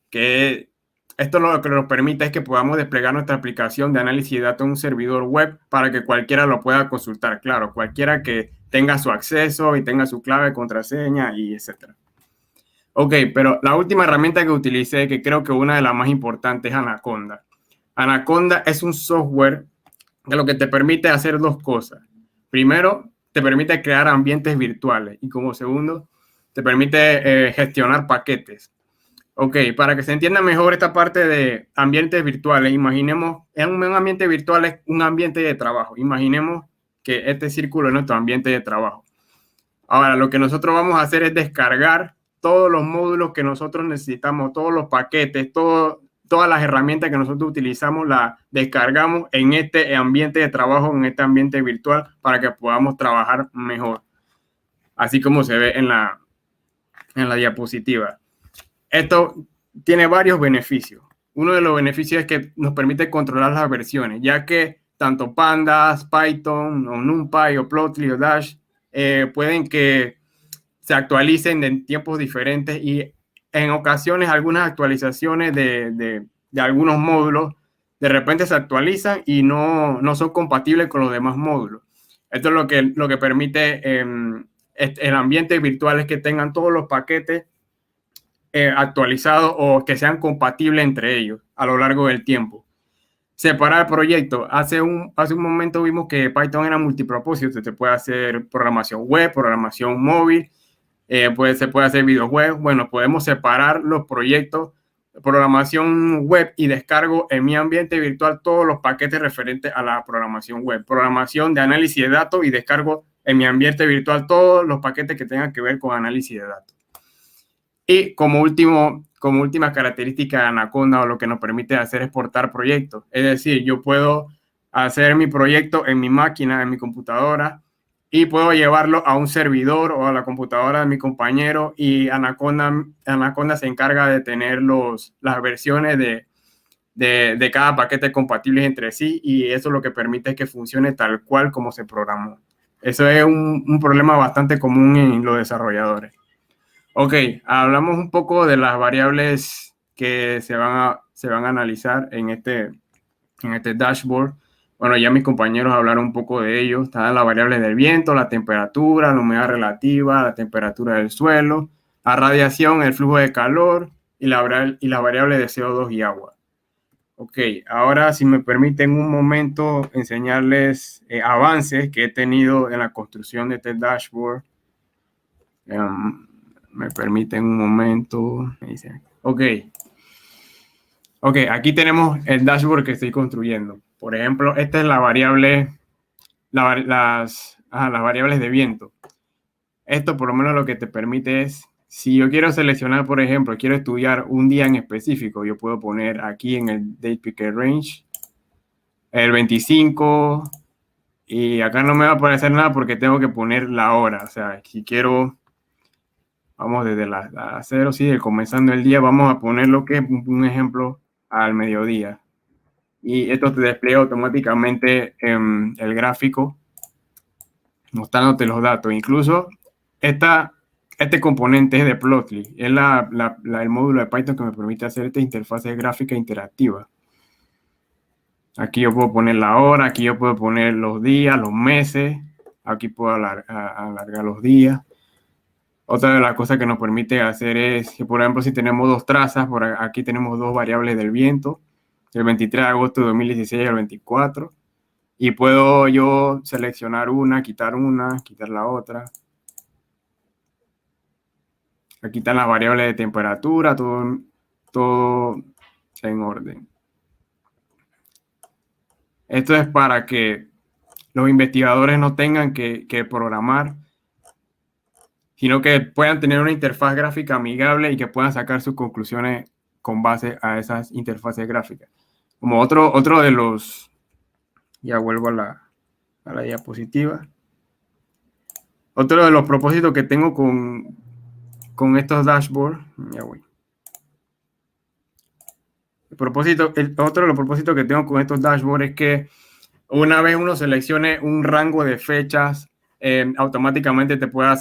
Speaker 7: que esto lo que nos permite es que podamos desplegar nuestra aplicación de análisis de datos en un servidor web para que cualquiera lo pueda consultar. Claro, cualquiera que tenga su acceso y tenga su clave, contraseña y etc. Ok, pero la última herramienta que utilicé, que creo que una de las más importantes, es Anaconda. Anaconda es un software que lo que te permite hacer dos cosas. Primero, te permite crear ambientes virtuales y como segundo, te permite gestionar paquetes. Ok, para que se entienda mejor esta parte de ambientes virtuales, imaginemos, un ambiente virtual es un ambiente de trabajo. Imaginemos que este círculo es nuestro ambiente de trabajo. Ahora, lo que nosotros vamos a hacer es descargar todos los módulos que nosotros necesitamos, todos los paquetes, todo todas las herramientas que nosotros utilizamos las descargamos en este ambiente de trabajo, en este ambiente virtual, para que podamos trabajar mejor, así como se ve en la diapositiva. Esto tiene varios beneficios. Uno de los beneficios es que nos permite controlar las versiones, ya que tanto Pandas, Python, o NumPy, o Plotly, o Dash pueden que se actualicen en tiempos diferentes, y en ocasiones algunas actualizaciones de algunos módulos de repente se actualizan y no son compatibles con los demás módulos. Esto es lo que permite el ambiente virtual, es que tengan todos los paquetes actualizados o que sean compatibles entre ellos a lo largo del tiempo. Separar el proyecto. Hace un momento vimos que Python era multipropósito. Se puede hacer programación web, programación móvil, se puede hacer videojuegos. Bueno, podemos separar los proyectos, programación web, y descargo en mi ambiente virtual todos los paquetes referentes a la programación web. Programación de análisis de datos, y descargo en mi ambiente virtual todos los paquetes que tengan que ver con análisis de datos. Y como última característica de Anaconda, o lo que nos permite hacer, es exportar proyectos. Es decir, yo puedo hacer mi proyecto en mi máquina, en mi computadora, y puedo llevarlo a un servidor o a la computadora de mi compañero, y Anaconda se encarga de tener las versiones de cada paquete compatibles entre sí, y eso lo que permite es que funcione tal cual como se programó. Eso es un problema bastante común en los desarrolladores. Ok, hablamos un poco de las variables que se van a analizar en este dashboard. Bueno, ya mis compañeros hablaron un poco de ello. Están las variables del viento, la temperatura, la humedad relativa, la temperatura del suelo, la radiación, el flujo de calor y la variable de CO2 y agua. Ok, ahora si me permiten un momento enseñarles avances que he tenido en la construcción de este dashboard. Me permiten un momento. Ok, aquí tenemos el dashboard que estoy construyendo. Por ejemplo, esta es la variable, las variables de viento. Esto por lo menos lo que te permite es, si yo quiero seleccionar, por ejemplo, quiero estudiar un día en específico, yo puedo poner aquí en el Date Picker Range el 25, y acá no me va a aparecer nada porque tengo que poner la hora. O sea, si quiero, vamos desde las 0, sí, comenzando el día, vamos a poner lo que es un ejemplo al mediodía. Y esto te despliega automáticamente el gráfico, mostrándote los datos. Incluso este componente es de Plotly, es el módulo de Python que me permite hacer esta interfase gráfica interactiva. Aquí yo puedo poner la hora, aquí yo puedo poner los días, los meses, aquí puedo alargar los días. Otra de las cosas que nos permite hacer es que, por ejemplo, si tenemos dos trazas, por aquí tenemos dos variables del viento, el 23 de agosto de 2016 y el 24, y puedo yo seleccionar una, quitar la otra. Aquí están las variables de temperatura, todo en orden. Esto es para que los investigadores no tengan que programar, sino que puedan tener una interfaz gráfica amigable y que puedan sacar sus conclusiones con base a esas interfaces gráficas. Como otro de los... Ya vuelvo a la diapositiva. Otro de los propósitos que tengo con estos dashboards... Ya voy. Otro de los propósitos que tengo con estos dashboards es que una vez uno seleccione un rango de fechas, automáticamente te pueda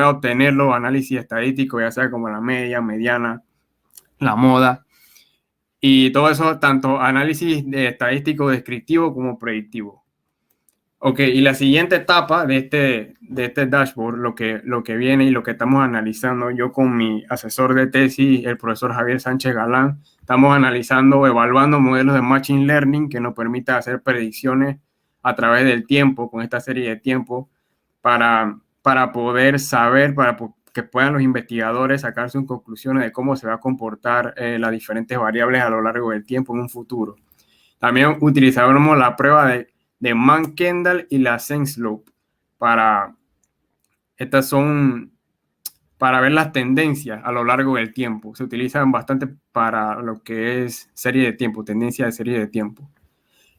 Speaker 7: obtener los análisis estadísticos, ya sea como la media, mediana, la moda, y todo eso, tanto análisis estadístico descriptivo como predictivo. Ok, y la siguiente etapa de este dashboard, lo que viene y lo que estamos analizando, yo con mi asesor de tesis, el profesor Javier Sánchez Galán, estamos evaluando modelos de Machine Learning que nos permita hacer predicciones a través del tiempo, con esta serie de tiempo, para poder saber, para que puedan los investigadores sacar sus conclusiones de cómo se va a comportar las diferentes variables a lo largo del tiempo en un futuro. También utilizaremos la prueba de Mann-Kendall y la SenseLoop. Estas son para ver las tendencias a lo largo del tiempo. Se utilizan bastante para lo que es serie de tiempo, tendencia de serie de tiempo.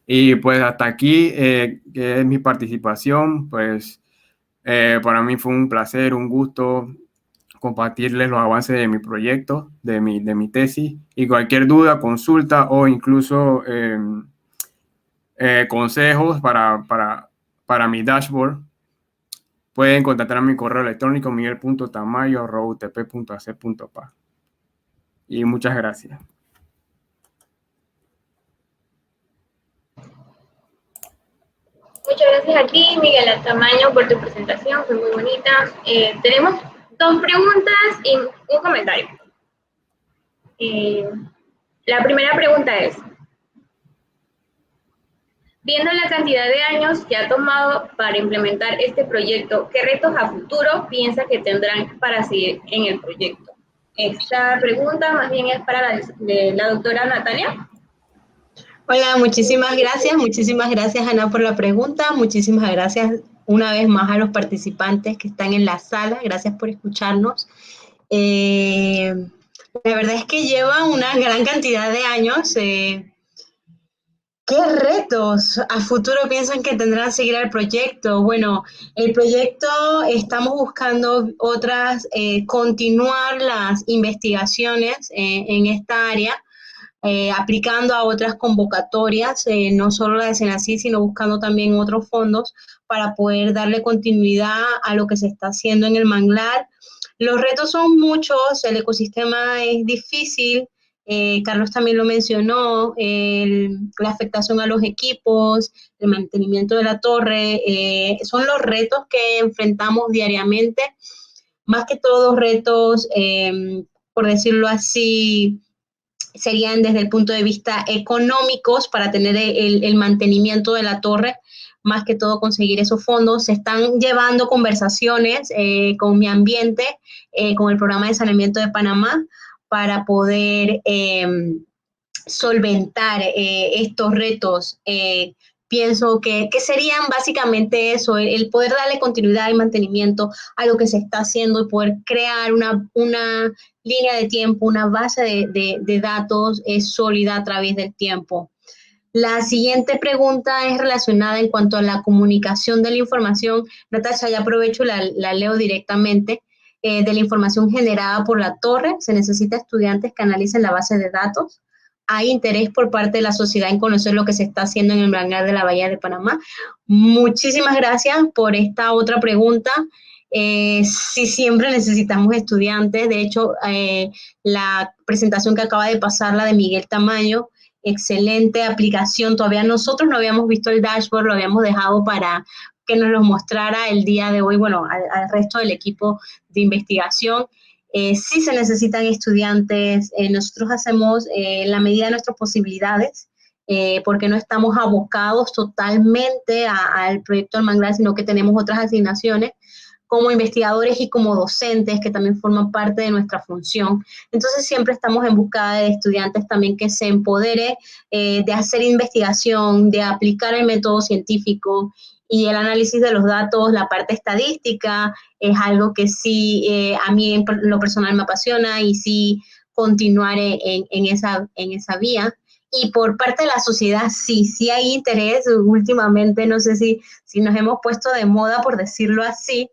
Speaker 7: Y pues hasta aquí, que es mi participación, pues para mí fue un placer, un gusto compartirles los avances de mi proyecto, de mi tesis, y cualquier duda, consulta o incluso consejos para mi dashboard, pueden contactar a mi correo electrónico miguel.tamayo@utp.ac.pa. Y muchas gracias.
Speaker 5: Muchas gracias a ti, Miguel Tamayo, por tu presentación, fue muy bonita. Tenemos 2 preguntas y un comentario. La primera pregunta es, viendo la cantidad de años que ha tomado para implementar este proyecto, ¿qué retos a futuro piensa que tendrán para seguir en el proyecto? Esta pregunta más bien es para la doctora Natalia.
Speaker 3: Hola, muchísimas gracias Ana por la pregunta, muchísimas gracias una vez más a los participantes que están en la sala, gracias por escucharnos. La verdad es que llevan una gran cantidad de años. ¿Qué retos a futuro piensan que tendrán seguir el proyecto? Bueno, el proyecto estamos buscando continuar las investigaciones en esta área, aplicando a otras convocatorias, no solo la de Senacid, sino buscando también otros fondos para poder darle continuidad a lo que se está haciendo en el manglar. Los retos son muchos, el ecosistema es difícil, Carlos también lo mencionó, la afectación a los equipos, el mantenimiento de la torre, son los retos que enfrentamos diariamente, más que todos retos, por decirlo así, serían desde el punto de vista económicos para tener el mantenimiento de la torre, más que todo conseguir esos fondos. Se están llevando conversaciones con Mi Ambiente, con el programa de saneamiento de Panamá, para poder solventar estos retos. Pienso que serían básicamente eso, el poder darle continuidad y mantenimiento a lo que se está haciendo y poder crear una línea de tiempo, una base de datos sólida a través del tiempo. La siguiente pregunta es relacionada en cuanto a la comunicación de la información. Natasha, ya aprovecho, la leo directamente. De la información generada por la torre, se necesita estudiantes que analicen la base de datos. Hay interés por parte de la sociedad en conocer lo que se está haciendo en el manglar de la Bahía de Panamá. Muchísimas gracias por esta otra pregunta. Sí, siempre necesitamos estudiantes. De hecho, la presentación que acaba de pasar, la de Miguel Tamayo, excelente aplicación. Todavía nosotros no habíamos visto el dashboard, lo habíamos dejado para que nos lo mostrara el día de hoy, bueno, al resto del equipo de investigación. Sí se necesitan estudiantes, nosotros hacemos en la medida de nuestras posibilidades, porque no estamos abocados totalmente al proyecto del manglar, sino que tenemos otras asignaciones como investigadores y como docentes que también forman parte de nuestra función. Entonces siempre estamos en busca de estudiantes también que se empodere de hacer investigación, de aplicar el método científico y el análisis de los datos, la parte estadística, es algo que sí a mí en lo personal me apasiona y sí continuar en esa vía. Y por parte de la sociedad sí hay interés. Últimamente no sé si nos hemos puesto de moda, por decirlo así,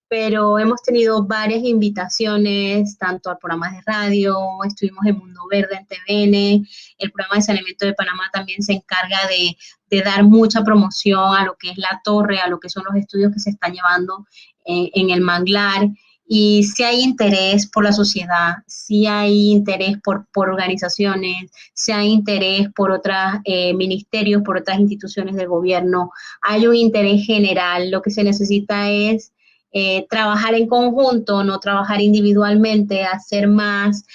Speaker 3: pero hemos tenido varias invitaciones, tanto a programas de radio, estuvimos en Mundo Verde, en TVN, el programa de saneamiento de Panamá también se encarga de dar mucha promoción a lo que es la torre, a lo que son los estudios que se están llevando en el manglar, y sí hay interés por la sociedad, sí hay interés por organizaciones, sí hay interés por otros ministerios, por otras instituciones del gobierno, hay un interés general. Lo que se necesita es trabajar en conjunto, no trabajar individualmente, hacer más,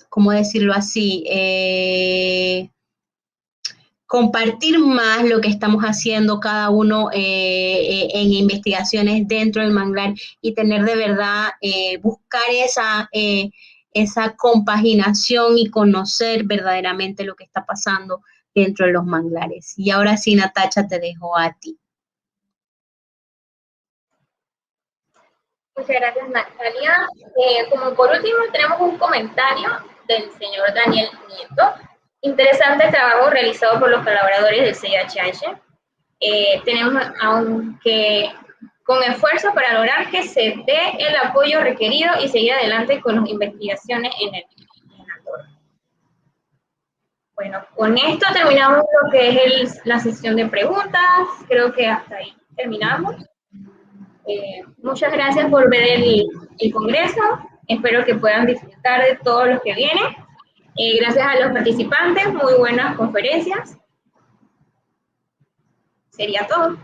Speaker 3: ¿cómo decirlo así? Compartir más lo que estamos haciendo cada uno en investigaciones dentro del manglar y tener de verdad, buscar esa compaginación y conocer verdaderamente lo que está pasando dentro de los manglares. Y ahora sí, Natacha, te dejo a ti.
Speaker 5: Muchas gracias, Natalia. Como por último, tenemos un comentario del señor Daniel Nieto. Interesante trabajo realizado por los colaboradores del CIHH. Tenemos aunque con esfuerzo para lograr que se dé el apoyo requerido y seguir adelante con las investigaciones en el laboratorio. Bueno, con esto terminamos lo que es la sesión de preguntas. Creo que hasta ahí terminamos. Muchas gracias por ver el congreso. Espero que puedan disfrutar de todo lo que viene. Gracias a los participantes, muy buenas conferencias. Sería todo.